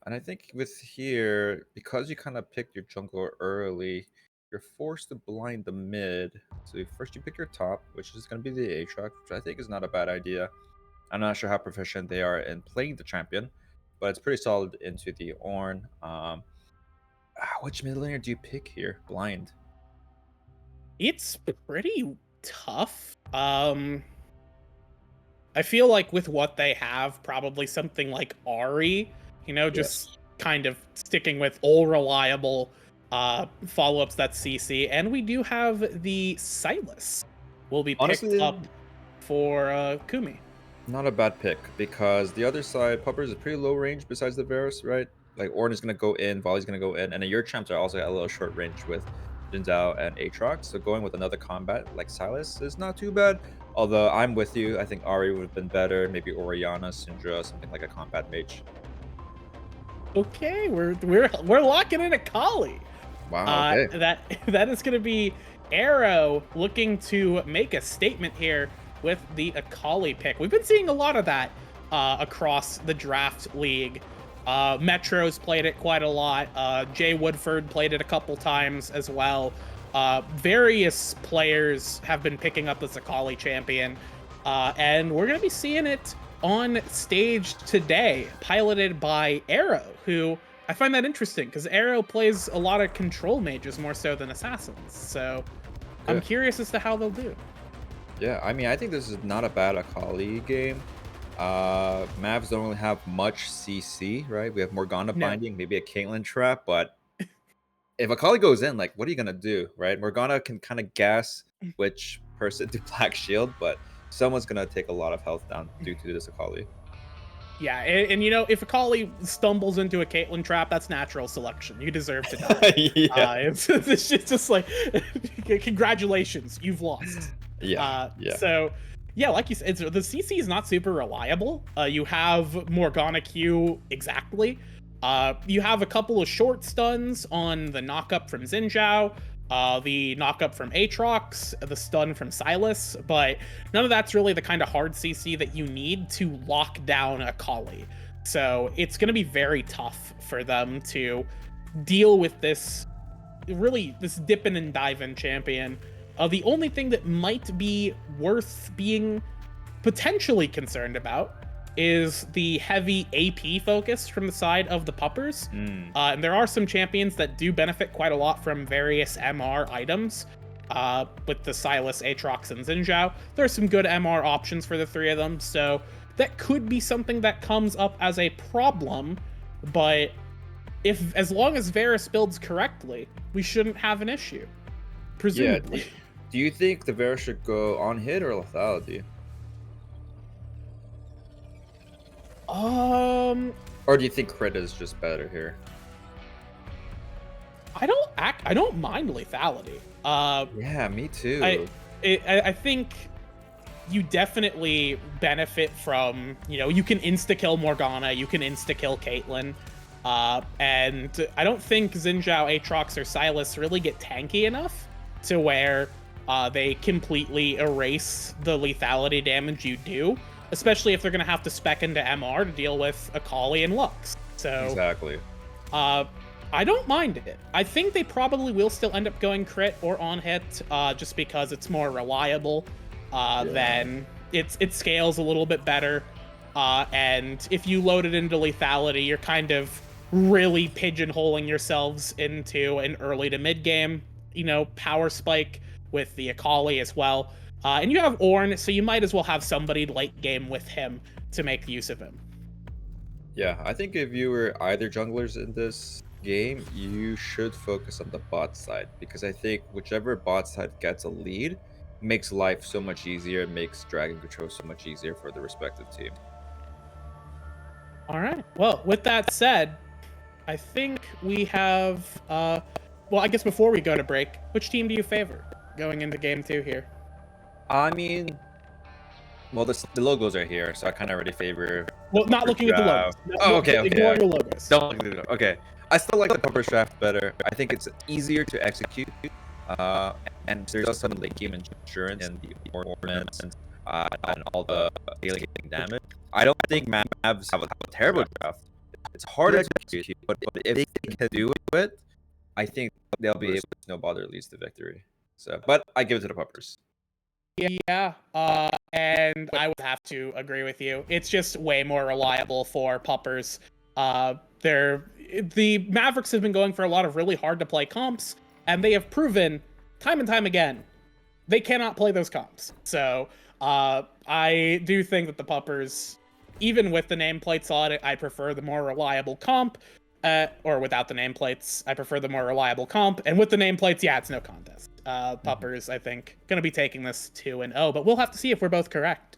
and I think with here, because you kind of picked your jungler early, you're forced to blind the mid. So first you pick your top, which is gonna be the Aatrox, which I think is not a bad idea. I'm not sure how proficient they are in playing the champion, but it's pretty solid into the Ornn. Which mid laner do you pick here? Blind. It's pretty tough. I feel like with what they have, probably something like Ahri, just kind of sticking with all reliable follow-ups that CC. And we do have the Silas will be picked up for Kumi. Not a bad pick, because the other side, Puppers is pretty low range besides the Varus, right? Like Ornn is going to go in, Volley's going to go in, and then your champs are also at a little short range with Jin Zhao and Aatrox. So going with another combat like Silas is not too bad. Although I'm with you, I think Ari would have been better. Maybe Oriana, Syndra, something like a combat mage. Okay, we're locking in a Kali. Wow. Okay. That is going to be Arrow looking to make a statement here with the Akali pick. We've been seeing a lot of that across the draft league. Metro's played it quite a lot. Jay Woodford played it a couple times as well. Various players have been picking up this Akali champion, and we're going to be seeing it on stage today, piloted by Arrow, who I find that interesting because Arrow plays a lot of control mages more so than assassins. So I'm curious as to how they'll do. Yeah, I mean, I think this is not a bad Akali game. Mavs don't really have much CC, right? We have Morgana binding, maybe a Caitlyn trap, but if Akali goes in, like, what are you gonna do, right? Morgana can kind of gas which person to Black Shield, but someone's gonna take a lot of health down due to this Akali. Yeah, and you know, if Akali stumbles into a Caitlyn trap, that's natural selection. You deserve to die. It's just like, congratulations, you've lost. Yeah. So, yeah, like you said, the CC is not super reliable. You have Morgana Q exactly. You have a couple of short stuns on the knockup from Xin Zhao, the knockup from Aatrox, the stun from Silas, but none of that's really the kind of hard CC that you need to lock down Akali. So it's going to be very tough for them to deal with this dippin' and divin' champion. The only thing that might be worth being potentially concerned about is the heavy AP focus from the side of the Puppers. And there are some champions that do benefit quite a lot from various MR items. With the Silas, Aatrox, and Xin Zhao, there are some good MR options for the three of them, so that could be something that comes up as a problem, but as long as Varus builds correctly, we shouldn't have an issue, presumably. Yeah. Do you think the Varus should go on hit or lethality? Or do you think crit is just better here? I don't mind lethality. Yeah, me too. I think you definitely benefit from, you can insta-kill Morgana, you can insta-kill Caitlyn, and I don't think Xin Zhao, Aatrox, or Silas really get tanky enough to where they completely erase the lethality damage you do, especially if they're going to have to spec into MR to deal with Akali and Lux. So exactly. I don't mind it. I think they probably will still end up going crit or on hit, just because it's more reliable. Then it scales a little bit better. And if you load it into lethality, you're kind of really pigeonholing yourselves into an early to mid game, power spike with the Akali as well. And you have Ornn, so you might as well have somebody late game with him to make use of him. Yeah, I think if you were either junglers in this game, you should focus on the bot side, because I think whichever bot side gets a lead makes life so much easier, makes dragon control so much easier for the respective team. All right. Well, with that said, I think we have, well, I guess before we go to break, which team do you favor going into game 2 here? I mean, well, the logos are here, so I kind of already favor. Well, not looking at the logos. Okay. Ignore your logos. Don't look at the logos. Okay. I still like the Puppers draft better. I think it's easier to execute, and there's some late game insurance and the ornaments and all the daily damage. I don't think Mavs have a terrible draft. It's hard to execute, but if they can do it, I think they'll be able to no bother leads to victory. So, but I give it to the Puppers. Yeah, and I would have to agree with you. It's just way more reliable for Puppers. The Mavericks have been going for a lot of really hard to play comps, and they have proven time and time again they cannot play those comps. So I do think that the Puppers, even with the nameplates on it, I prefer the more reliable comp. Or without the nameplates, I prefer the more reliable comp. And with the nameplates, yeah, it's no contest. Puppers, I think, going to be taking this 2-0, but we'll have to see if we're both correct.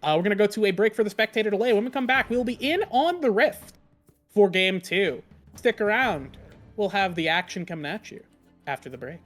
We're going to go to a break for the spectator delay. When we come back, we'll be in on the Rift for game 2. Stick around. We'll have the action coming at you after the break.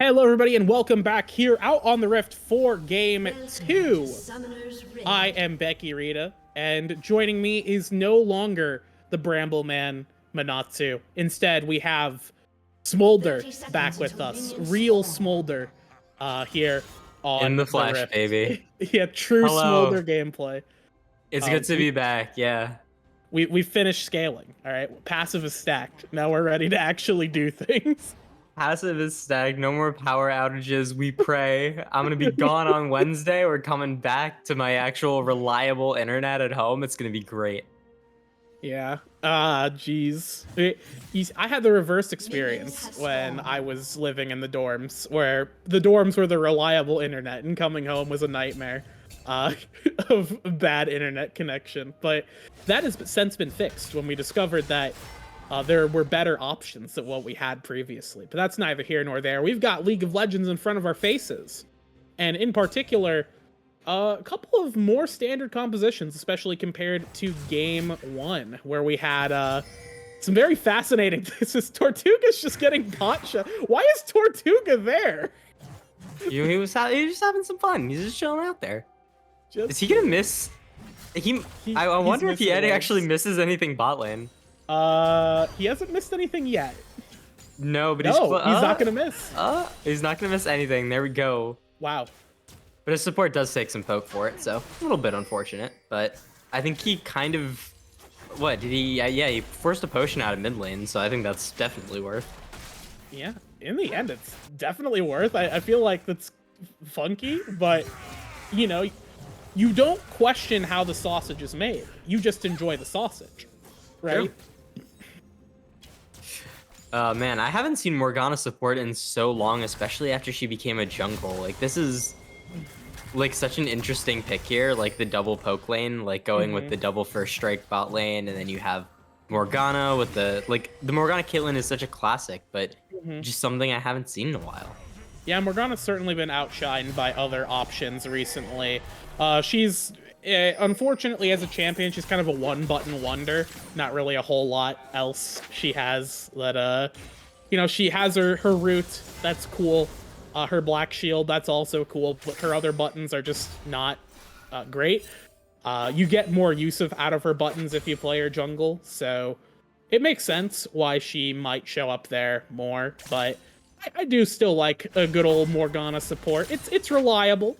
Hello, everybody, and welcome back here out on the Rift for Game 2. I am Becky Rita, and joining me is no longer the Bramble Man, Manatsu. Instead, we have Smolder back with us. Real Smolder here on In the flesh, Rift. baby. Yeah, true Hello. Smolder gameplay. It's good to be back, yeah. We finished scaling, all right? Passive is stacked. Now we're ready to actually do things. Passive is stacked, no more power outages, we pray. I'm gonna be gone on Wednesday. We're coming back to my actual reliable internet at home. It's gonna be great. Yeah. Jeez. I had the reverse experience when I was living in the dorms, where the dorms were the reliable internet, and coming home was a nightmare of bad internet connection. But that has since been fixed when we discovered that there were better options than what we had previously. But that's neither here nor there. We've got League of Legends in front of our faces. And in particular, a couple of more standard compositions, especially compared to Game 1, where we had some very fascinating... This is Tortuga's just getting pot shot. Why is Tortuga there? He was just having some fun. He's just chilling out there. Is he gonna miss? I wonder if he actually misses anything bot lane. He hasn't missed anything yet. No, but he's not gonna miss. He's not gonna miss anything. There we go. Wow. But his support does take some poke for it, so a little bit unfortunate. But I think he kind of, what did he? Yeah, he forced a potion out of mid lane, so I think that's definitely worth. Yeah, in the end, it's definitely worth. I feel like that's funky, but you know, you don't question how the sausage is made. You just enjoy the sausage. Right? Man, I haven't seen Morgana support in so long, especially after she became a jungle. Like, this is like such an interesting pick here, like the double poke lane, like going with the double first strike bot lane, and then you have Morgana with the Morgana Caitlyn is such a classic, but just something I haven't seen in a while. Yeah, Morgana's certainly been outshined by other options recently. She's unfortunately, as a champion, she's kind of a one-button wonder. Not really a whole lot else she has that, you know, she has her root. That's cool. Her black shield, that's also cool. But her other buttons are just not great. You get more use out of her buttons if you play her jungle. So it makes sense why she might show up there more. But I do still like a good old Morgana support. It's reliable.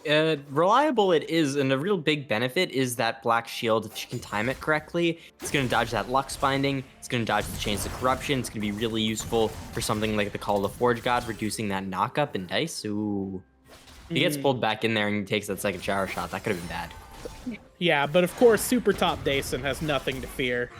Reliable it is, and a real big benefit is that black shield. If you can time it correctly, it's going to dodge that Lux binding, it's going to dodge the Chains of Corruption, it's going to be really useful for something like the Call of the Forge God, reducing that knock-up and dice. Ooh. If he gets pulled back in there and he takes that second shower shot, that could have been bad. Yeah, but of course, super top Dason has nothing to fear.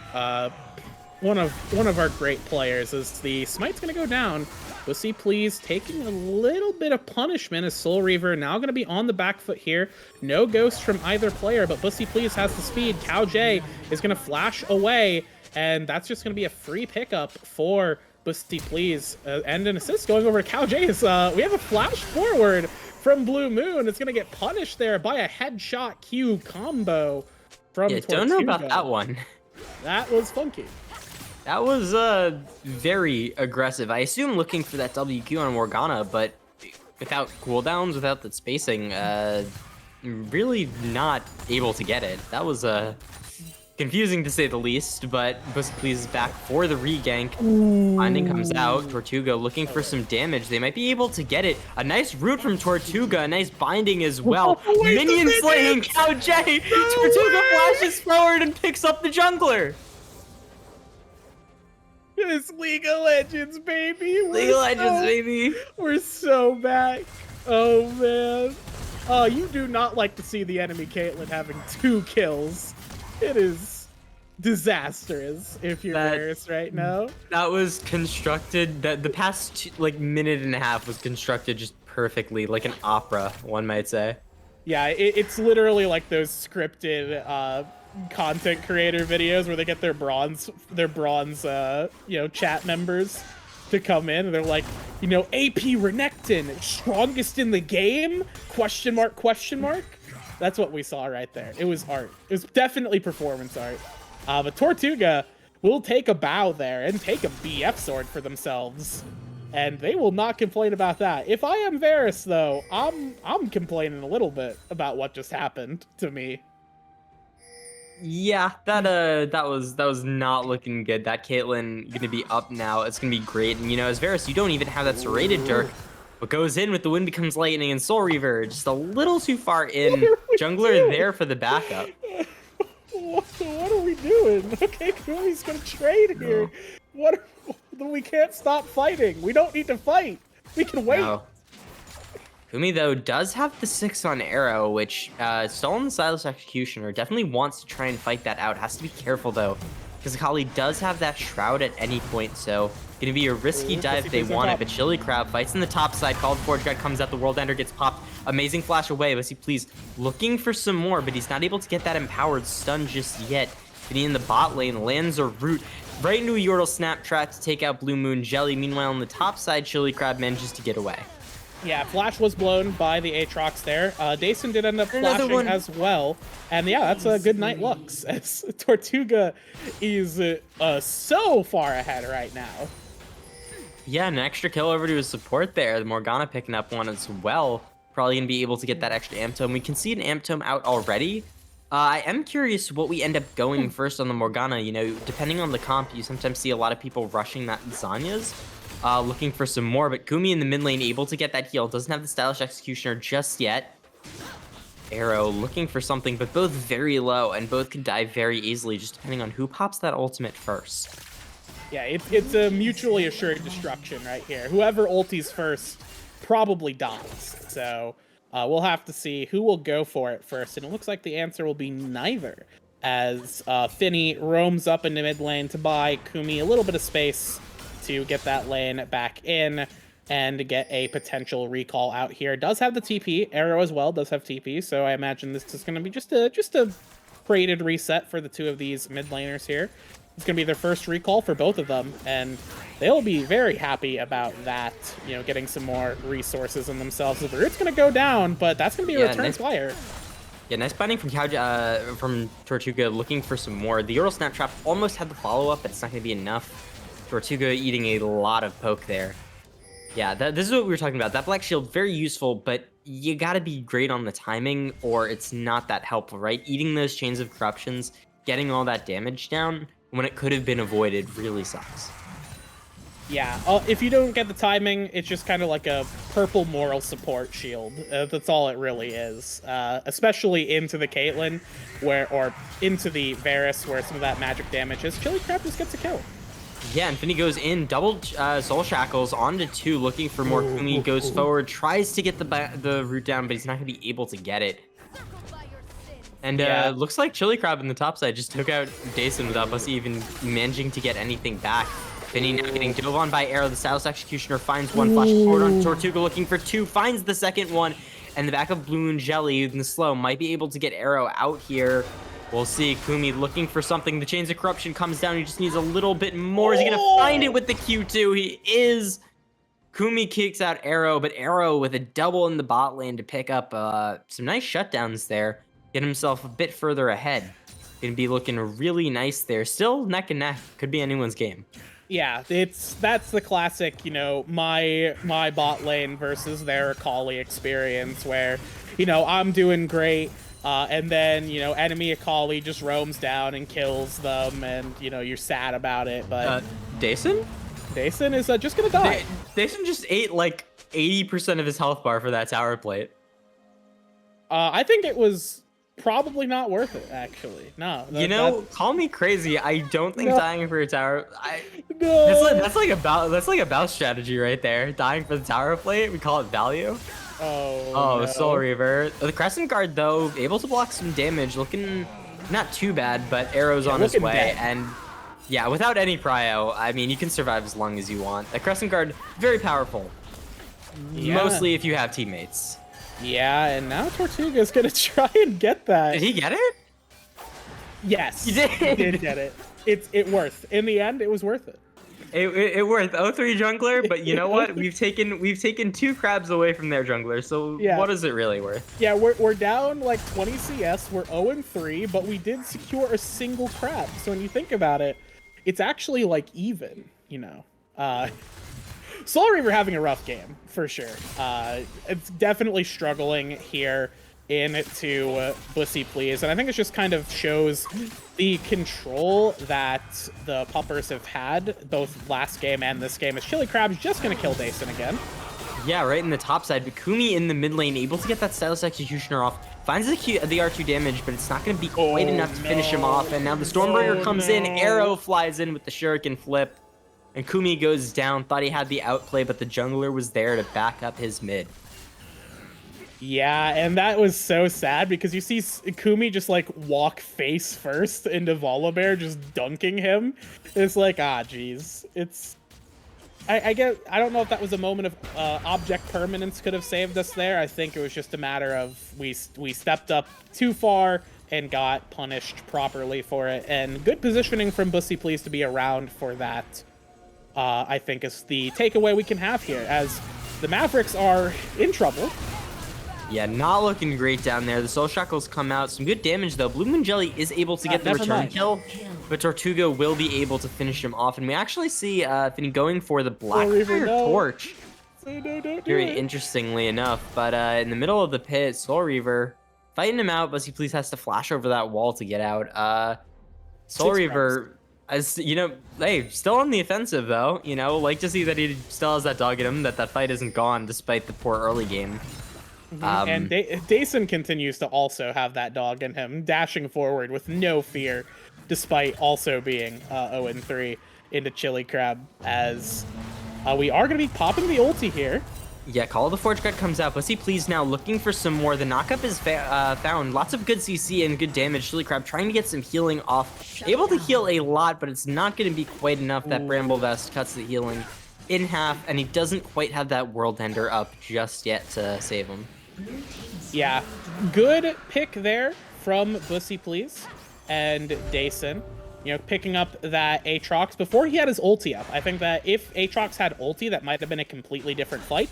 One of our great players is the Smite's going to go down. Bussy Please taking a little bit of punishment as Soul Reaver now going to be on the back foot here. No ghost from either player, but Bussy Please has the speed. Cow J is going to flash away, and that's just going to be a free pickup for Bussy Please. And an assist going over to Cow J is, we have a flash forward from Blue Moon. It's going to get punished there by a headshot Q combo from Tortuga. Don't know about that one. That was funky. That was very aggressive. I assume looking for that WQ on Morgana, but without cooldowns, without the spacing, really not able to get it. That was confusing to say the least, but Bussy Please is back for the regank. Binding comes out. Tortuga looking for some damage. They might be able to get it. A nice root from Tortuga, a nice binding as well. Minion slaying Cow J! Tortuga flashes forward and picks up the jungler! It's League of Legends, baby. League of Legends, baby. We're so back. Oh, man. You do not like to see the enemy Caitlyn having 2 kills. It is disastrous if you're Varus right now. That was constructed, the past minute and a half was constructed just perfectly, like an opera, one might say. Yeah, it's literally like those scripted content creator videos where they get their bronze you know, chat members to come in and they're like, you know, AP Renekton, strongest in the game? Question mark, question mark? That's what we saw right there. It was art. It was definitely performance art. But Tortuga will take a bow there and take a BF sword for themselves. and they will not complain about that. If I am Varus, though, I'm complaining a little bit about what just happened to me. Yeah, that was not looking good. That Caitlyn gonna be up now. It's gonna be great. And as Varus, you don't even have that serrated Dirk. What goes in with the wind becomes lightning and Soul Reaver just a little too far in. Jungler there for the backup. What are we doing? Okay, Kumi's gonna trade here. We can't stop fighting. We don't need to fight. We can wait. No. Kumi, though, does have the 6 on Arrow, which Stolen the Silas Executioner definitely wants to try and fight that out. Has to be careful, though, because Akali does have that Shroud at any point, so gonna be a risky dive if they want it. But Chili Crab fights in the top side. Called for Dread comes out. The World Ender gets popped. Amazing flash away. Let's see, please. Looking for some more, but he's not able to get that empowered stun just yet. Getting in the bot lane, lands a root right into a Yordle Snap Trap to take out Blue Moon Jelly. Meanwhile, on the top side, Chili Crab manages to get away. Yeah, Flash was blown by the Aatrox there. Dason did end up flashing as well. And yeah, that's a good night looks, as Tortuga is so far ahead right now. Yeah, an extra kill over to his support there. The Morgana picking up one as well. Probably going to be able to get that extra Amp Tome. We can see an Amp Tome out already. I am curious what we end up going first on the Morgana. Depending on the comp, you sometimes see a lot of people rushing that Zanya's. Looking for some more, but Kumi in the mid lane able to get that heal. Doesn't have the Stylish Executioner just yet. Arrow looking for something, but both very low, and both can die very easily, just depending on who pops that ultimate first. Yeah, it's a mutually assured destruction right here. Whoever ultis first probably dies. So we'll have to see who will go for it first, and it looks like the answer will be neither, as Finny roams up into mid lane to buy Kumi a little bit of space to get that lane back in and get a potential recall out here. Does have the TP. Arrow as well does have TP, so I imagine this is going to be just a braided reset for the two of these mid laners here. It's going to be their first recall for both of them, and they'll be very happy about that, getting some more resources in themselves. The root's going to go down, but that's going to be a return flyer. Yeah, nice binding from Tortuga, looking for some more. The Yordle Snap Trap almost had the follow-up, but it's not going to be enough. Tortuga eating a lot of poke there. Yeah, this is what we were talking about. That Black Shield, very useful, but you gotta be great on the timing or it's not that helpful, right? Eating those Chains of Corruptions, getting all that damage down when it could have been avoided really sucks. Yeah, if you don't get the timing, it's just kind of like a purple moral support shield. That's all it really is. Especially into the Caitlyn, or into the Varus, where some of that magic damage is. Chili Crab just gets a kill. Yeah, and Finny goes in, double Soul Shackles onto 2, looking for more. Kumi goes forward, tries to get the root down, but he's not going to be able to get it. And looks like Chili Crab in the top side just took out Dason without us even managing to get anything back. Finny now getting dove on by Arrow. The Stylus Executioner finds one, flashes forward on Tortuga, looking for 2, finds the second one, and the back of Blue and Jelly in the slow might be able to get Arrow out here. We'll see. Kumi looking for something. The Chains of Corruption comes down. He just needs a little bit more. Is he going to find it with the Q2? He is. Kumi kicks out Arrow, but Arrow with a double in the bot lane to pick up some nice shutdowns there. Get himself a bit further ahead. Going to be looking really nice there. Still neck and neck. Could be anyone's game. Yeah, that's the classic, my bot lane versus their Akali experience where, I'm doing great. And then, enemy Akali just roams down and kills them, and, you're sad about it, but... Dason? Dason is just gonna die. Dason just ate, 80% of his health bar for that tower plate. I think it was probably not worth it, actually. No. Call me crazy. I don't think dying for a tower... No. That's like a bout strategy right there. Dying for the tower plate, we call it value. Oh, no. Soul Reaver. The Crescent Guard, though, able to block some damage. Looking not too bad, but Arrow's on his way. Dead. And yeah, without any prio, I mean, you can survive as long as you want. The Crescent Guard, very powerful. Yeah. Mostly if you have teammates. Yeah, and now Tortuga's gonna try and get that. Did he get it? Yes. He did. He did get it. It worth. In the end, it was worth it. It worth 0-3 jungler, but you know what? We've taken 2 crabs away from their jungler, so what is it really worth? Yeah, we're down 20 CS. We're 0-3, but we did secure a single crab. So when you think about it, it's actually even, Soul Reaver having a rough game for sure. It's definitely struggling here into Bussy Please, and I think it just kind of shows the control that the Puppers have had both last game and this game, as Chili Crab's just gonna kill Dason again. Yeah, right in the top side. But Kumi in the mid lane, able to get that Stylus Executioner off. Finds the R2 damage, but it's not going to be quite enough to finish him off. And now the Stormbreaker comes in. Arrow flies in with the Shuriken flip. And Kumi goes down. Thought he had the outplay, but the jungler was there to back up his mid. Yeah, and that was so sad because you see Kumi just like walk face first into Volibear, just dunking him. It's like, ah, geez. It's... I don't know if that was a moment of object permanence could have saved us there. I think it was just a matter of we stepped up too far and got punished properly for it. And good positioning from Bussy Please to be around for that, I think, is the takeaway we can have here, as the Mavericks are in trouble. Yeah, not looking great down there. The Soul Shackles come out. Some good damage, though. Blue Moon Jelly is able to get the return kill, but Tortuga will be able to finish him off. And we actually see Finny going for the Blackfire Torch. Very interestingly enough. But in the middle of the pit, Soul Reaver fighting him out. Bussy Please has to flash over that wall to get out. Soul Reaver, as you know, hey, still on the offensive, though. You know, like to see that he still has that dog in him, that fight isn't gone despite the poor early game. And Dason continues to also have that dog in him, dashing forward with no fear, despite also being 0-3 into Chili Crab, as we are going to be popping the ulti here. Yeah, Call of the Forge God comes out. Bussy Please now looking for some more. The knockup is found. Lots of good CC and good damage. Chili Crab trying to get some healing off. Able to heal a lot, but it's not going to be quite enough. That Bramble Vest cuts the healing in half, and he doesn't quite have that World Ender up just yet to save him. Yeah, good pick there from Bussy Please and Dason. You know, picking up that Aatrox before he had his ulti up. I think that if Aatrox had ulti, that might have been a completely different fight,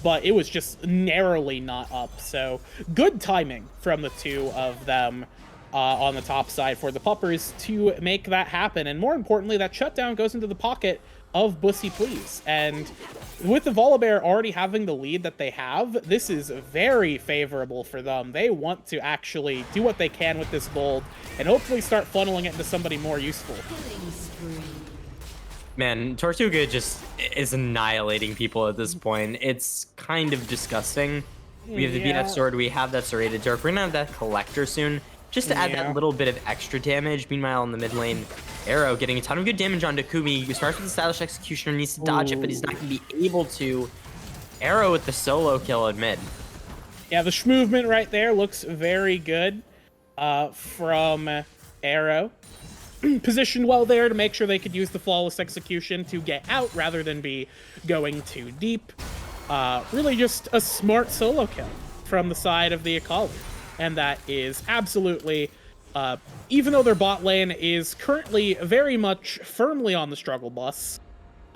but it was just narrowly not up. So good timing from the two of them on the top side for the Puppers to make that happen. And more importantly, that shutdown goes into the pocket of Bussy Please. And with the Volibear already having the lead that they have, this is very favorable for them. They want to actually do what they can with this gold and hopefully start funneling it into somebody more useful. Man, Tortuga just is annihilating people at this point. It's kind of disgusting. We have the BF sword, we have that serrated turf. We're gonna have that collector soon, just to add that little bit of extra damage. Meanwhile, in the mid lane, Arrow getting a ton of good damage onto Kumi. He starts with the Stylish Executioner, needs to dodge it, but he's not going to be able to. Arrow with the solo kill in mid. Yeah, the movement right there looks very good from Arrow. Positioned well there to make sure they could use the Flawless Execution to get out rather than be going too deep. Really just a smart solo kill from the side of the Akali. And that is absolutely, even though their bot lane is currently very much firmly on the struggle bus,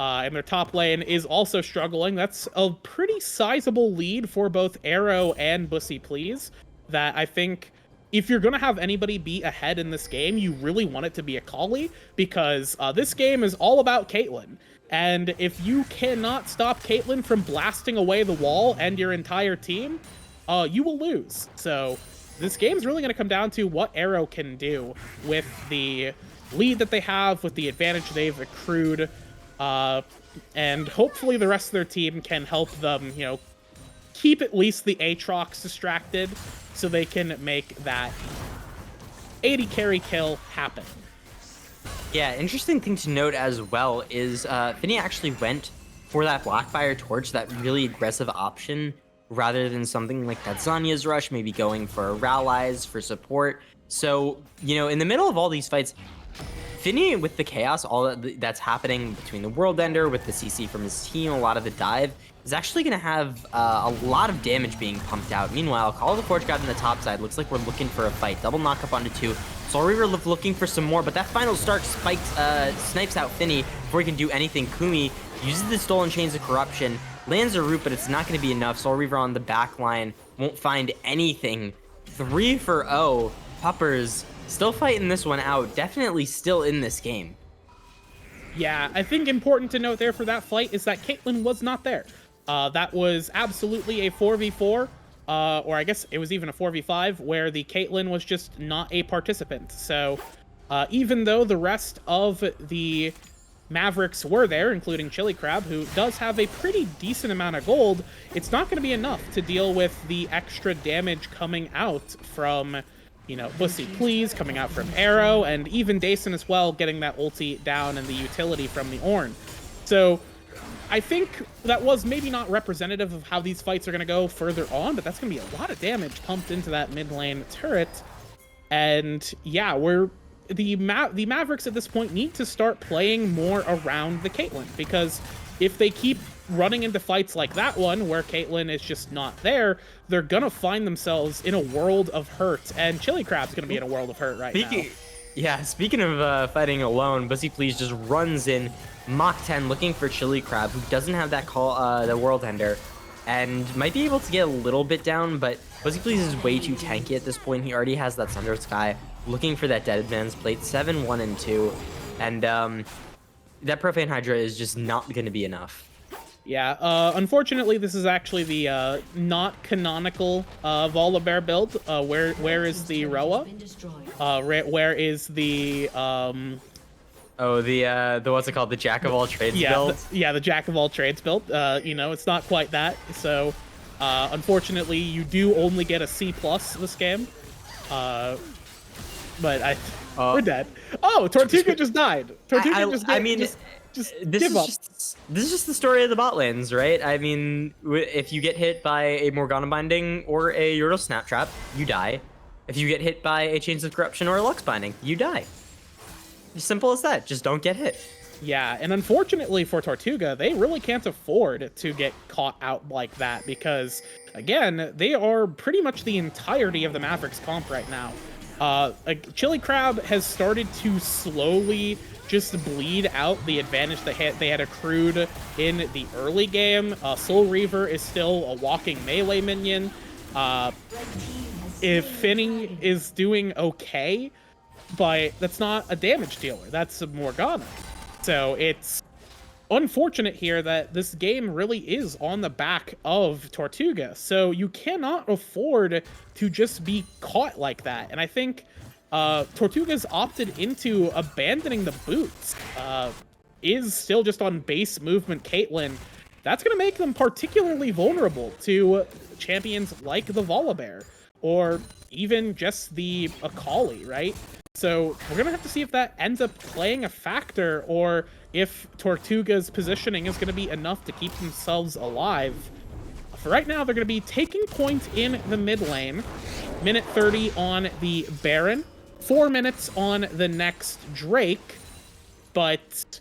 and their top lane is also struggling, that's a pretty sizable lead for both Arrow and Bussy Please, that I think if you're going to have anybody be ahead in this game, you really want it to be Akali, because this game is all about Caitlyn. And if you cannot stop Caitlyn from blasting away the wall and your entire team, you will lose. So this game's really going to come down to what Arrow can do with the lead that they have, with the advantage they've accrued, and hopefully the rest of their team can help them, you know, keep at least the Aatrox distracted so they can make that 80 carry kill happen. Yeah, interesting thing to note as well is Finny actually went for that Blackfire Torch, that really aggressive option, rather than something like that Zanya's Rush, maybe going for Rallies for support. So, you know, in the middle of all these fights, Finny, with the chaos, all that's happening between the World Ender, with the CC from his team, a lot of the dive, is actually going to have a lot of damage being pumped out. Meanwhile, Call of the Forge God on the top side looks like we're looking for a fight. Double knockup onto 2. Soul Reaver looking for some more, but that final start snipes out Finny before he can do anything. Kumi uses the Stolen Chains of Corruption, lands a root, but it's not going to be enough. Soul Reaver on the back line won't find anything. 3 for 0. Puppers still fighting this one out. Definitely still in this game. Yeah, I think important to note there for that fight is that Caitlyn was not there. That was absolutely a 4v4, or I guess it was even a 4v5, where the Caitlyn was just not a participant. So even though the rest of the Mavericks were there, including Chili Crab, who does have a pretty decent amount of gold, it's not going to be enough to deal with the extra damage coming out from, you know, Bussy Please coming out from Arrow, and even Dason as well getting that ulti down and the utility from the Ornn. So I think that was maybe not representative of how these fights are going to go further on, but that's going to be a lot of damage pumped into that mid lane turret. And yeah, the Mavericks at this point need to start playing more around the Caitlyn, because if they keep running into fights like that one where Caitlyn is just not there, they're gonna find themselves in a world of hurt, and Chili Crab's gonna be in a world of hurt now. Yeah, speaking of fighting alone, Bussy Please just runs in Mach 10 looking for Chili Crab, who doesn't have that call, the World Ender, and might be able to get a little bit down, but Bussy Please is way too tanky at this point. He already has that Thunder Sky, looking for that Dead Man's Plate, 7, 1, and 2, and that Profane Hydra is just not going to be enough. Yeah, unfortunately, this is actually the not canonical Volibear build. Where is the Roa? Where is the Oh, the what's it called? The Jack of all trades build? The Jack of all trades build. You know, it's not quite that. So, unfortunately, you do only get a C+ this game. But we're dead. Oh, Tortuga just died. Tortuga just died. I mean, just this give is up. this is just the story of the bot lanes, right? I mean, if you get hit by a Morgana Binding or a Yordle Snap Trap, you die. If you get hit by a Chains of Corruption or a Lux Binding, you die. As simple as that. Just don't get hit. Yeah, and unfortunately for Tortuga, they really can't afford to get caught out like that, because, again, they are pretty much the entirety of the Mavericks comp right now. Chili Crab has started to slowly just bleed out the advantage they had accrued in the early game. Soul Reaver is still a walking melee minion. If Finny is doing okay, but that's not a damage dealer. That's a Morgana. So it's unfortunate here that this game really is on the back of Tortuga. So you cannot afford to just be caught like that. And I think Tortuga's opted into abandoning the boots. Is still just on base movement Caitlyn. That's going to make them particularly vulnerable to champions like the Volibear, or even just the Akali, right? So we're going to have to see if that ends up playing a factor, or if Tortuga's positioning is going to be enough to keep themselves alive. For right now, they're going to be taking point in the mid lane. Minute 30 on the Baron. 4 minutes on the next Drake. But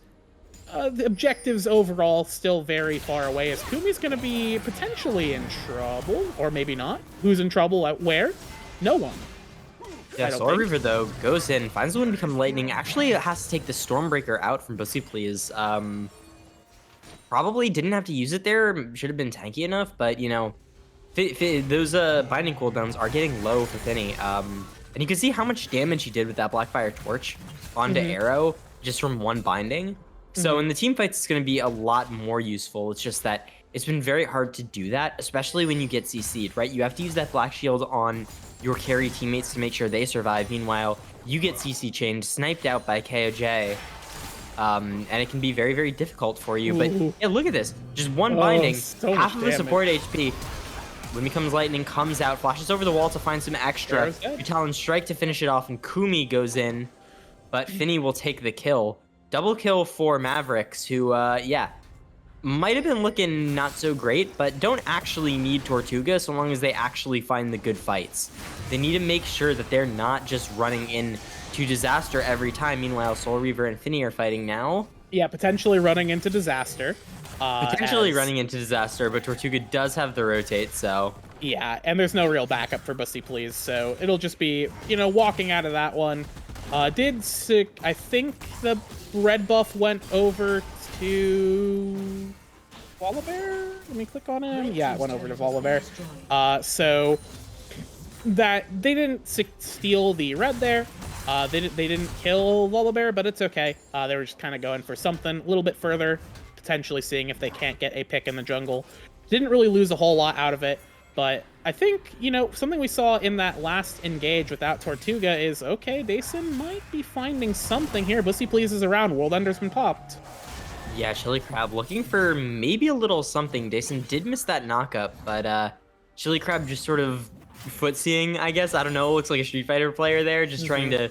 the objectives overall still very far away, as Kumi's going to be potentially in trouble, or maybe not. Who's in trouble at where? No one. Yeah, Soul Reaver, though, goes in, finds the one to become lightning. Actually, it has to take the Stormbreaker out from Bussy Please. Probably didn't have to use it there. Should have been tanky enough, but, you know, those binding cooldowns are getting low for Finny. And you can see how much damage he did with that Blackfire Torch onto Arrow just from one binding. So in the team fights, it's going to be a lot more useful. It's just that it's been very hard to do that, especially when you get CC'd, right? You have to use that Black Shield on your carry teammates to make sure they survive. Meanwhile, you get CC chained, sniped out by KOJ, and it can be very, very difficult for you. But yeah, look at this. Just one binding, half of the support HP. When becomes lightning, comes out, flashes over the wall to find some extra. Talon Strike to finish it off, and Kumi goes in, but Finny will take the kill. Double kill for Mavericks, who, yeah, might have been looking not so great, but don't actually need Tortuga so long as they actually find the good fights. They need to make sure that they're not just running in to disaster every time. Meanwhile, Soul Reaver and Finny are fighting now. Yeah, potentially running into disaster. Running into disaster, but Tortuga does have the rotate, so... Yeah, and there's no real backup for Bussy Please, so it'll just be, you know, walking out of that one. I think the red buff went over to Volibear? Let me click on him. Yeah, it went over to Volibear. So that they didn't steal the red there. They didn't kill Volibear, but it's okay. They were just kind of going for something a little bit further, potentially seeing if they can't get a pick in the jungle. Didn't really lose a whole lot out of it, but I think, you know, something we saw in that last engage without Tortuga is, okay, Dason might be finding something here. Bussy Please is around. World Ender's been popped. Yeah, Chili Crab looking for maybe a little something. Dason did miss that knockup, but Chili Crab just sort of footseeing, I guess. I don't know. Looks like a Street Fighter player there, just trying to,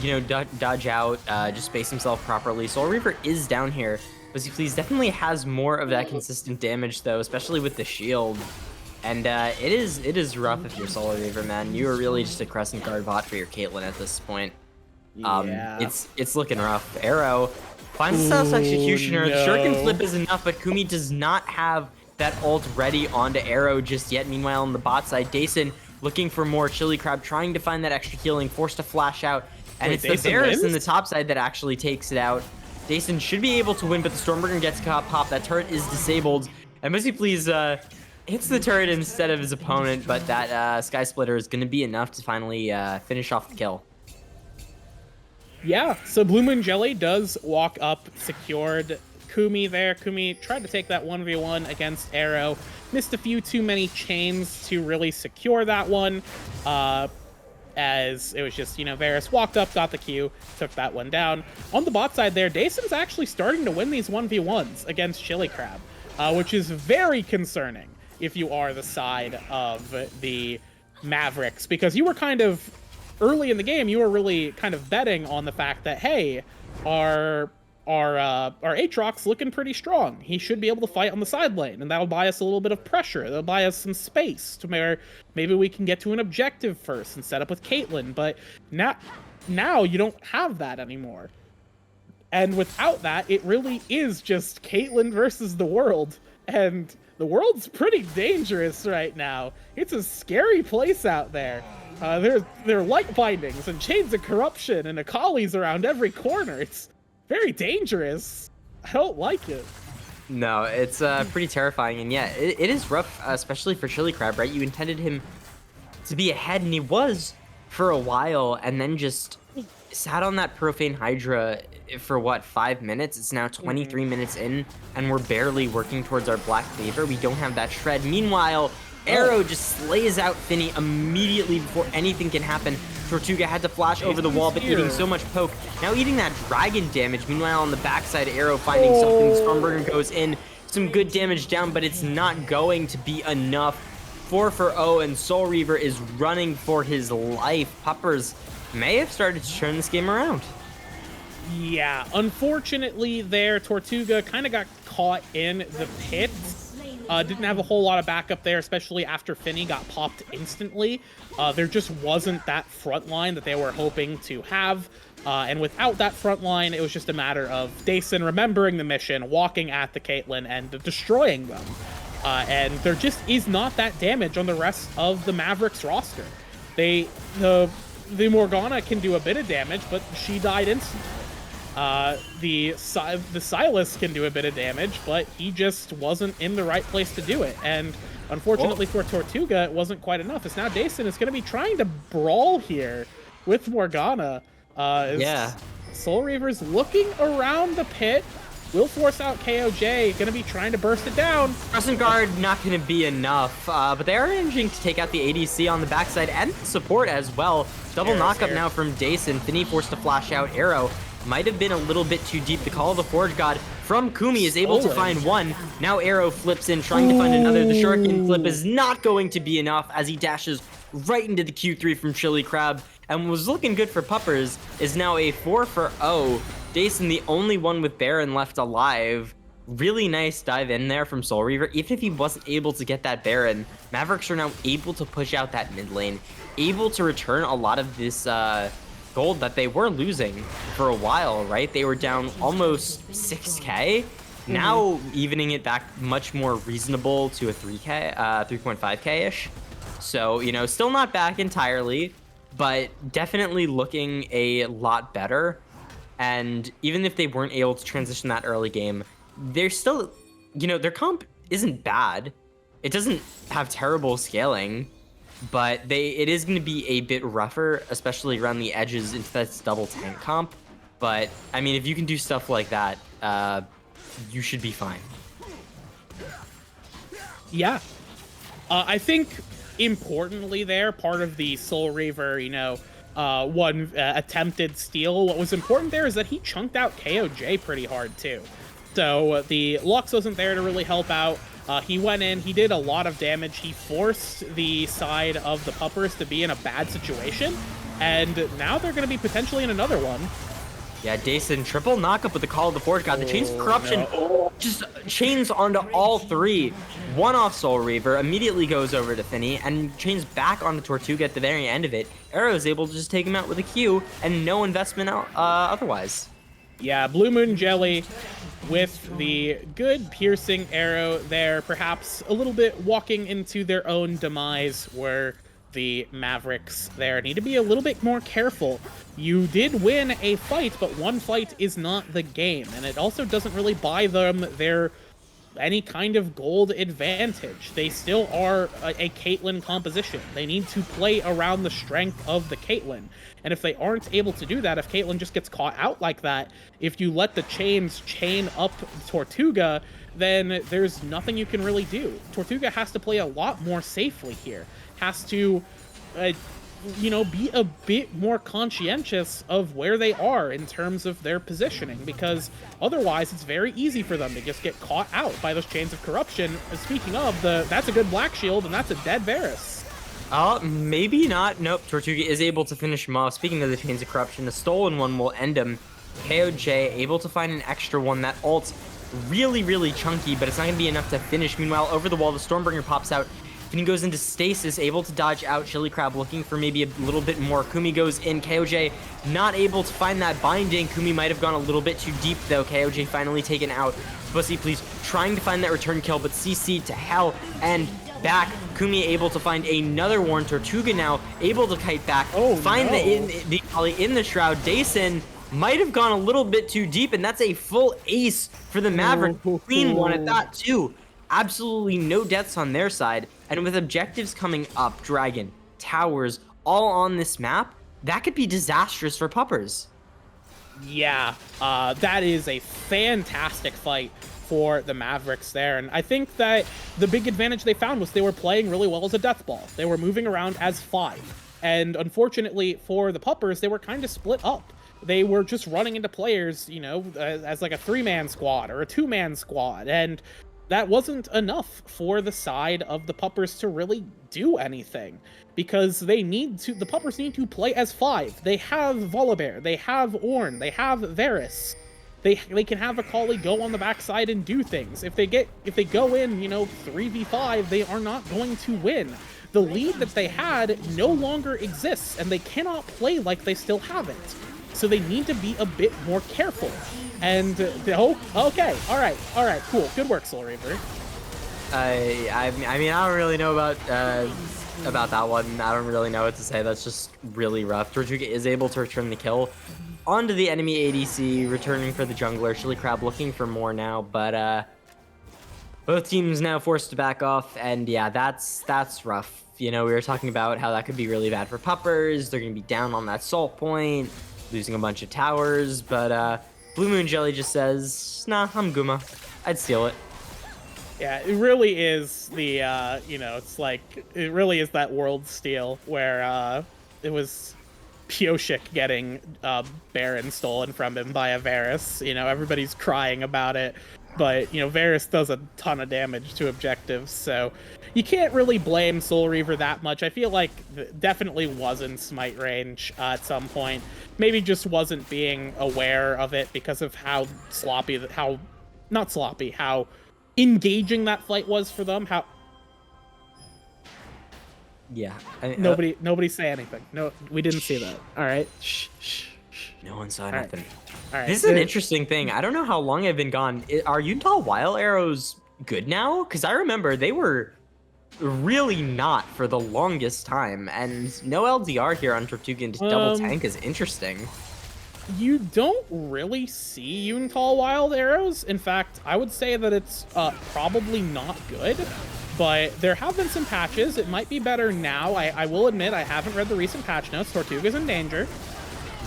you know, dodge out, just space himself properly. Soul Reaver is down here. Bussy Please definitely has more of that consistent damage, though, especially with the shield. And it is rough if you're Soul Reaver, man. You are really just a Crescent Guard bot for your Caitlyn at this point. Yeah. It's looking rough. Arrow finds the South Executioner. No. Shuriken Flip is enough, but Kumi does not have that ult ready onto Arrow just yet. Meanwhile, on the bot side, Dason looking for more. Chili Crab trying to find that extra healing, forced to flash out. And Wait, it's the Dason Varus wins? in the top side that actually takes it out. Dason should be able to win, but the Stormbringer gets caught pop. That turret is disabled. And Bussy Please hits the turret instead of his opponent, but that Sky Splitter is going to be enough to finally finish off the kill. Yeah, so Blue Moon Jelly does walk up, secured Kumi there. Kumi tried to take that 1v1 against Arrow. Missed a few too many chains to really secure that one. As it was just, you know, Varus walked up, got the Q, took that one down. On the bot side there, Dason's actually starting to win these 1v1s against Chili Crab, which is very concerning if you are the side of the Mavericks, because you were kind of early in the game, you were really kind of betting on the fact that, hey, our Aatrox looking pretty strong. He should be able to fight on the side lane, and that'll buy us a little bit of pressure. That'll buy us some space to where maybe we can get to an objective first and set up with Caitlyn. But now you don't have that anymore. And without that, it really is just Caitlyn versus the world. And the world's pretty dangerous right now. It's a scary place out there. There are light bindings and chains of corruption and Akali's around every corner. It's very dangerous. I don't like it. No, it's pretty terrifying, and yeah, it is rough, especially for Chili Crab, right? You intended him to be ahead, and he was for a while, and then just sat on that Profane Hydra for, what, 5 minutes? It's now 23 minutes in, and we're barely working towards our Black Favor. We don't have that Shred. Meanwhile, Arrow just slays out Finny immediately before anything can happen. Tortuga had to flash over the wall, but eating so much poke. Now eating that dragon damage. Meanwhile, on the backside, Arrow finding something. Stormbringer goes in. Some good damage down, but it's not going to be enough. 4-for-0, and Soul Reaver is running for his life. Puppers may have started to turn this game around. Yeah, unfortunately there, Tortuga kind of got caught in the pit. Didn't have a whole lot of backup there, especially after Finny got popped instantly. There just wasn't that front line that they were hoping to have. And without that front line, it was just a matter of Dason remembering the mission, walking at the Caitlyn, and destroying them. And there just is not that damage on the rest of the Mavericks roster. The Morgana can do a bit of damage, but she died instantly. The Silas can do a bit of damage, but he just wasn't in the right place to do it. And unfortunately for Tortuga, it wasn't quite enough. As now Dason is going to be trying to brawl here with Morgana. Yeah. Soul Reaver's looking around the pit. Will force out KOJ, going to be trying to burst it down. Crescent Guard not going to be enough, but they are managing to take out the ADC on the backside and the support as well. Double knockup now from Dason. Finny forced to flash out. Arrow might have been a little bit too deep. The Call of the Forge God from Kumi is able to find one. Now Arrow flips in, trying to find another. The Shuriken flip is not going to be enough as he dashes right into the Q3 from Chili Crab. And was looking good for Puppers is now a 4-for-0. Dason, the only one with Baron left alive. Really nice dive in there from Soul Reaver. Even if he wasn't able to get that Baron, Mavericks are now able to push out that mid lane, able to return a lot of this gold that they were losing for a while, right? They were down almost 6k. Now evening it back much more reasonable to a 3k, 3.5k-ish. So, you know, still not back entirely, but definitely looking a lot better. And even if they weren't able to transition that early game, they're still, you know, their comp isn't bad. It doesn't have terrible scaling. but it is going to be a bit rougher, especially around the edges into that double tank comp. But I mean, if you can do stuff like that, you should be fine. Yeah. I think importantly there, part of the Soul Reaver, one attempted steal, what was important there is that he chunked out KOJ pretty hard too. So the Lux wasn't there to really help out. He went in, he did a lot of damage. He forced the side of the Puppers to be in a bad situation. And now they're going to be potentially in another one. Yeah, Dason, triple knockup with the Call of the Forge God. The Chains of Corruption just chains onto all three. One off Soul Reaver, immediately goes over to Finny, and chains back onto Tortuga at the very end of it. Arrow is able to just take him out with a Q, and no investment otherwise. Yeah, Blue Moon Jelly with the good piercing arrow there, perhaps a little bit walking into their own demise, where the Mavericks there need to be a little bit more careful. You did win a fight, but one fight is not the game, and it also doesn't really buy them any kind of gold advantage. They still are a Caitlyn composition. They need to play around the strength of the Caitlyn. And if they aren't able to do that, if Caitlyn just gets caught out like that, if you let the chains chain up Tortuga, then there's nothing you can really do. Tortuga has to play a lot more safely here. Has to, be a bit more conscientious of where they are in terms of their positioning, because otherwise it's very easy for them to just get caught out by those Chains of Corruption. Speaking of, that's a good Black Shield, and that's a dead Varus. Maybe not. Nope, Tortuga is able to finish him off. Speaking of the Chains of Corruption, the stolen one will end him. KOJ able to find an extra one. That ult's really, really chunky, but it's not going to be enough to finish. Meanwhile, over the wall, the Stormbringer pops out. Finny goes into stasis, able to dodge out. Chili Crab looking for maybe a little bit more. Kumi goes in. KOJ not able to find that binding. Kumi might have gone a little bit too deep, though. KOJ finally taken out. Bussy, please, trying to find that return kill, but CC to hell and back. Kumi able to find another one. Tortuga now able to kite back. Find the volley in the shroud. Dason might have gone a little bit too deep, and that's a full ace for the Maverick. Clean one at that, too. Absolutely no deaths on their side. And with objectives coming up, Dragon, Towers, all on this map, that could be disastrous for Puppers. Yeah, that is a fantastic fight for the Mavericks there. And I think that the big advantage they found was they were playing really well as a death ball. They were moving around as 5. And unfortunately for the Puppers, they were kind of split up. They were just running into players, as like a 3-man squad or a 2-man squad. And that wasn't enough for the side of the Puppers to really do anything, because the Puppers need to play as 5. They have Volibear, they have Ornn, they have Varus. They can have Akali go on the backside and do things. If they go in, 3v5, they are not going to win. The lead that they had no longer exists, and they cannot play like they still have it. So they need to be a bit more careful. And okay, all right, cool, good work, Soul Reaver. I mean, I don't really know about that one. I don't really know what to say. That's just really rough. Tortuga is able to return the kill onto the enemy ADC, returning for the jungler. Chili Crab looking for more now, but both teams now forced to back off, and yeah, that's rough. We were talking about how that could be really bad for Puppers. They're gonna be down on that salt point, losing a bunch of towers, but Blue Moon Jelly just says, nah, I'm Guma. I'd steal it. Yeah, it really is the, it's like, it really is that world steal where it was Pioshik getting Baron stolen from him by a Varus. Everybody's crying about it, but, Varus does a ton of damage to objectives, so you can't really blame Soul Reaver that much. I feel like definitely was in smite range at some point. Maybe just wasn't being aware of it because of how how engaging that fight was for them. Yeah. Nobody say anything. No, we didn't see that. All right. Shh. No one saw nothing. All right. This is an interesting thing. I don't know how long I've been gone. Are Utah Wild Arrows good now? Because I remember they were really not for the longest time, and no LDR here on Tortuga into double tank is interesting. You don't really see Yuntal Wild Arrows. In fact, I would say that it's probably not good. but there have been some patches. It might be better now. I will admit I haven't read the recent patch notes. Tortuga's in danger.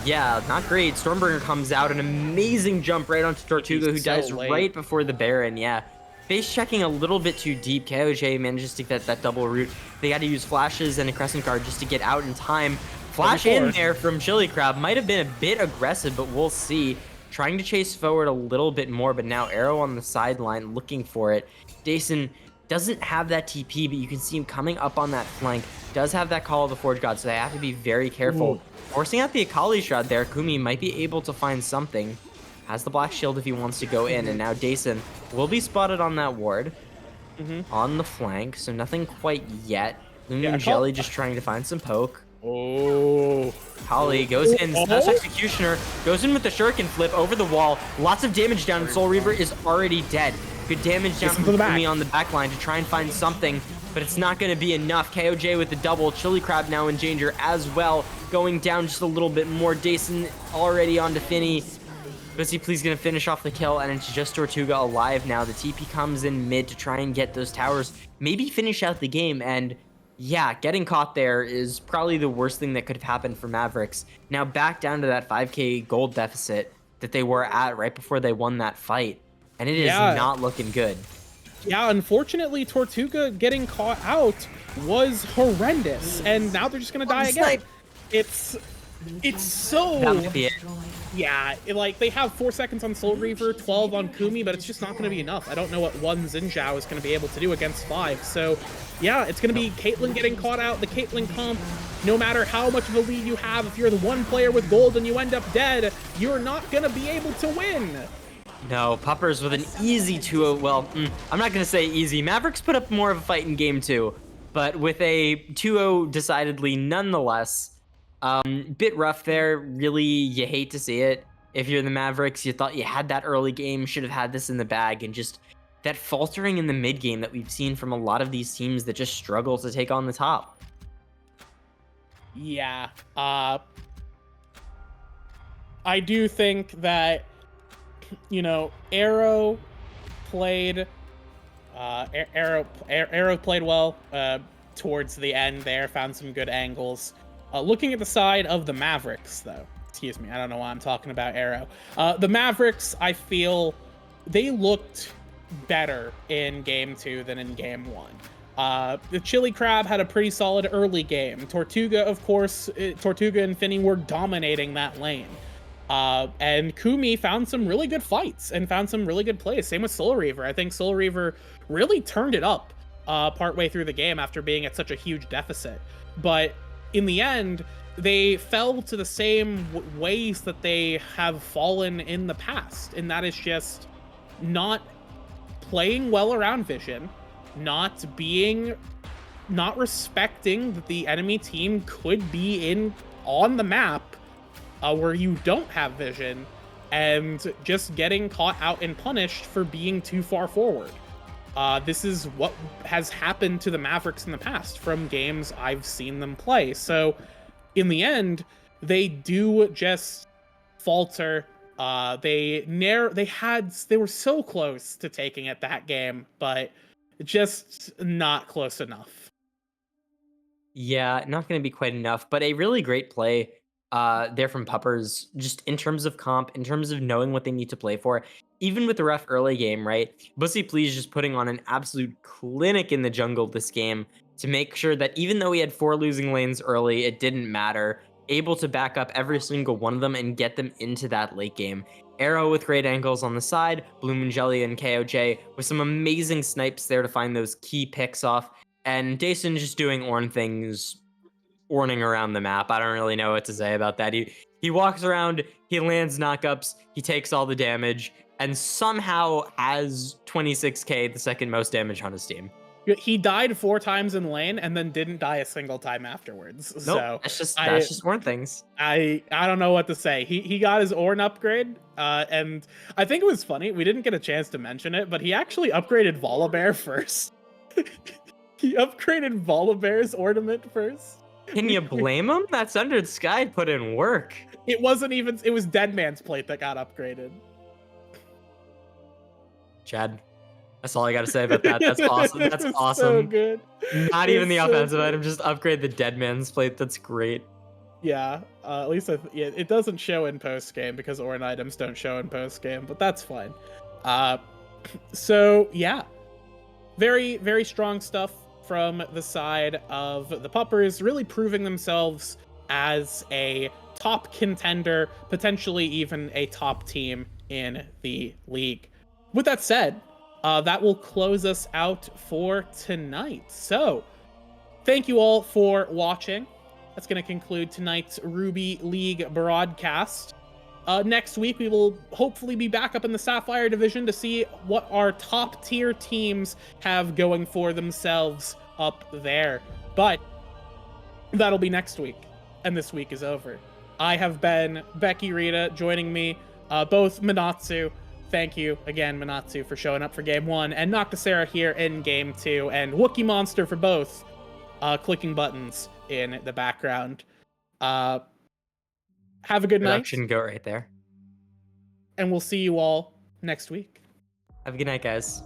Yeah, not great. Stormbringer comes out, an amazing jump right onto Tortuga, who so dies late. right before the Baron. Yeah, base checking a little bit too deep. KOJ manages to get that double root. They got to use flashes and a Crescent Guard just to get out in time. Flash in there from Chili Crab might have been a bit aggressive, but we'll see. Trying to chase forward a little bit more, but now Arrow on the sideline looking for it. Dason doesn't have that TP, but you can see him coming up on that flank. Does have that Call of the Forge God, so they have to be very careful. Ooh. Forcing out the Akali Shroud there, Kumi might be able to find something. Has the Black Shield if he wants to go in, and now Dason will be spotted on that ward. On the flank, so nothing quite yet. Lumen Jelly just trying to find some poke. Oh. Holly goes in, Smash Executioner, goes in with the Shuriken flip over the wall. Lots of damage down, and Soul Reaver is already dead. Good damage down from Kumi on the back line to try and find something, but it's not going to be enough. KOJ with the double. Chili Crab now in danger as well. Going down just a little bit more. Dason already on to Finny. Busy Please going to finish off the kill, and it's just Tortuga alive now. The TP comes in mid to try and get those towers, maybe finish out the game, and yeah, getting caught there is probably the worst thing that could have happened for Mavericks. Now back down to that 5k gold deficit that they were at right before they won that fight, and it is not looking good. Yeah, unfortunately, Tortuga getting caught out was horrendous, and now they're just gonna die again. It's so... That might be it. Yeah, like, they have 4 seconds on Soul Reaver, 12 on Kumi, but it's just not going to be enough. I don't know what one Xin Zhao is going to be able to do against 5. So, yeah, it's going to be Caitlyn getting caught out. The Caitlyn comp, no matter how much of a lead you have, if you're the one player with gold and you end up dead, you're not going to be able to win. No, Puppers with an easy 2-0. Well, I'm not going to say easy. Mavericks put up more of a fight in game 2, but with a 2-0 decidedly nonetheless. Bit rough there. Really, you hate to see it. If you're the Mavericks, you thought you had that early game, should have had this in the bag, and just that faltering in the mid game that we've seen from a lot of these teams that just struggle to take on the top. Yeah, I do think that, you know, Arrow played well towards the end there, found some good angles. Looking at the side of the Mavericks, though, excuse me, I don't know why I'm talking about Arrow. The Mavericks, I feel, they looked better in game 2 than in game 1. The Chili Crab had a pretty solid early game. Tortuga, of course, Tortuga and Finny were dominating that lane. And Kumi found some really good fights and found some really good plays. Same with Soul Reaver. I think Soul Reaver really turned it up partway through the game after being at such a huge deficit. But in the end, they fell to the same ways that they have fallen in the past, and that is just not playing well around vision, not respecting that the enemy team could be on the map where you don't have vision, and just getting caught out and punished for being too far forward. This is what has happened to the Mavericks in the past from games I've seen them play. So in the end, they do just falter. They were so close to taking it that game, but just not close enough. Yeah, not going to be quite enough, but a really great play there from Puppers, just in terms of comp, in terms of knowing what they need to play for. Even with the rough early game, right? Bussy Please just putting on an absolute clinic in the jungle this game to make sure that even though he had 4 losing lanes early, it didn't matter. Able to back up every single one of them and get them into that late game. Arrow with great angles on the side, Bloom and Jelly and KOJ with some amazing snipes there to find those key picks off, and Dason just doing Ornn things, Orning around the map. I don't really know what to say about that. He walks around, he lands knockups, he takes all the damage, and somehow has 26k, the second most damage on his team. He died 4 times in lane and then didn't die a single time afterwards. Nope, so that's just Ornn things. I don't know what to say. He got his Ornn upgrade, and I think it was funny. We didn't get a chance to mention it, but he actually upgraded Volibear first. He upgraded Volibear's ornament first. Can you blame him? That Sundered Sky put in work. It wasn't even, it was Dead Man's plate that got upgraded. Chad. That's all I gotta say about that. That's awesome. That's It's awesome. so good. Not It's even the so offensive good. item, just upgrade the dead man's plate. That's great. Yeah, at least yeah, it doesn't show in post game because Orin items don't show in post game, but that's fine. Uh, so yeah, very very strong stuff from the side of the Puppers, really proving themselves as a top contender, potentially even a top team in the league. With that said, that will close us out for tonight. So thank you all for watching. That's going to conclude tonight's Ruby League broadcast. Next week, we will hopefully be back up in the Sapphire Division to see what our top tier teams have going for themselves up there. But that'll be next week, and this week is over. I have been Becky Rita joining me, both Minatsu. Thank you again, Minatsu, for showing up for Game 1, and Noctisera here in Game 2, and Wookie Monster for both, clicking buttons in the background. Have a good night, Production goat right there. and we'll see you all next week. Have a good night, guys.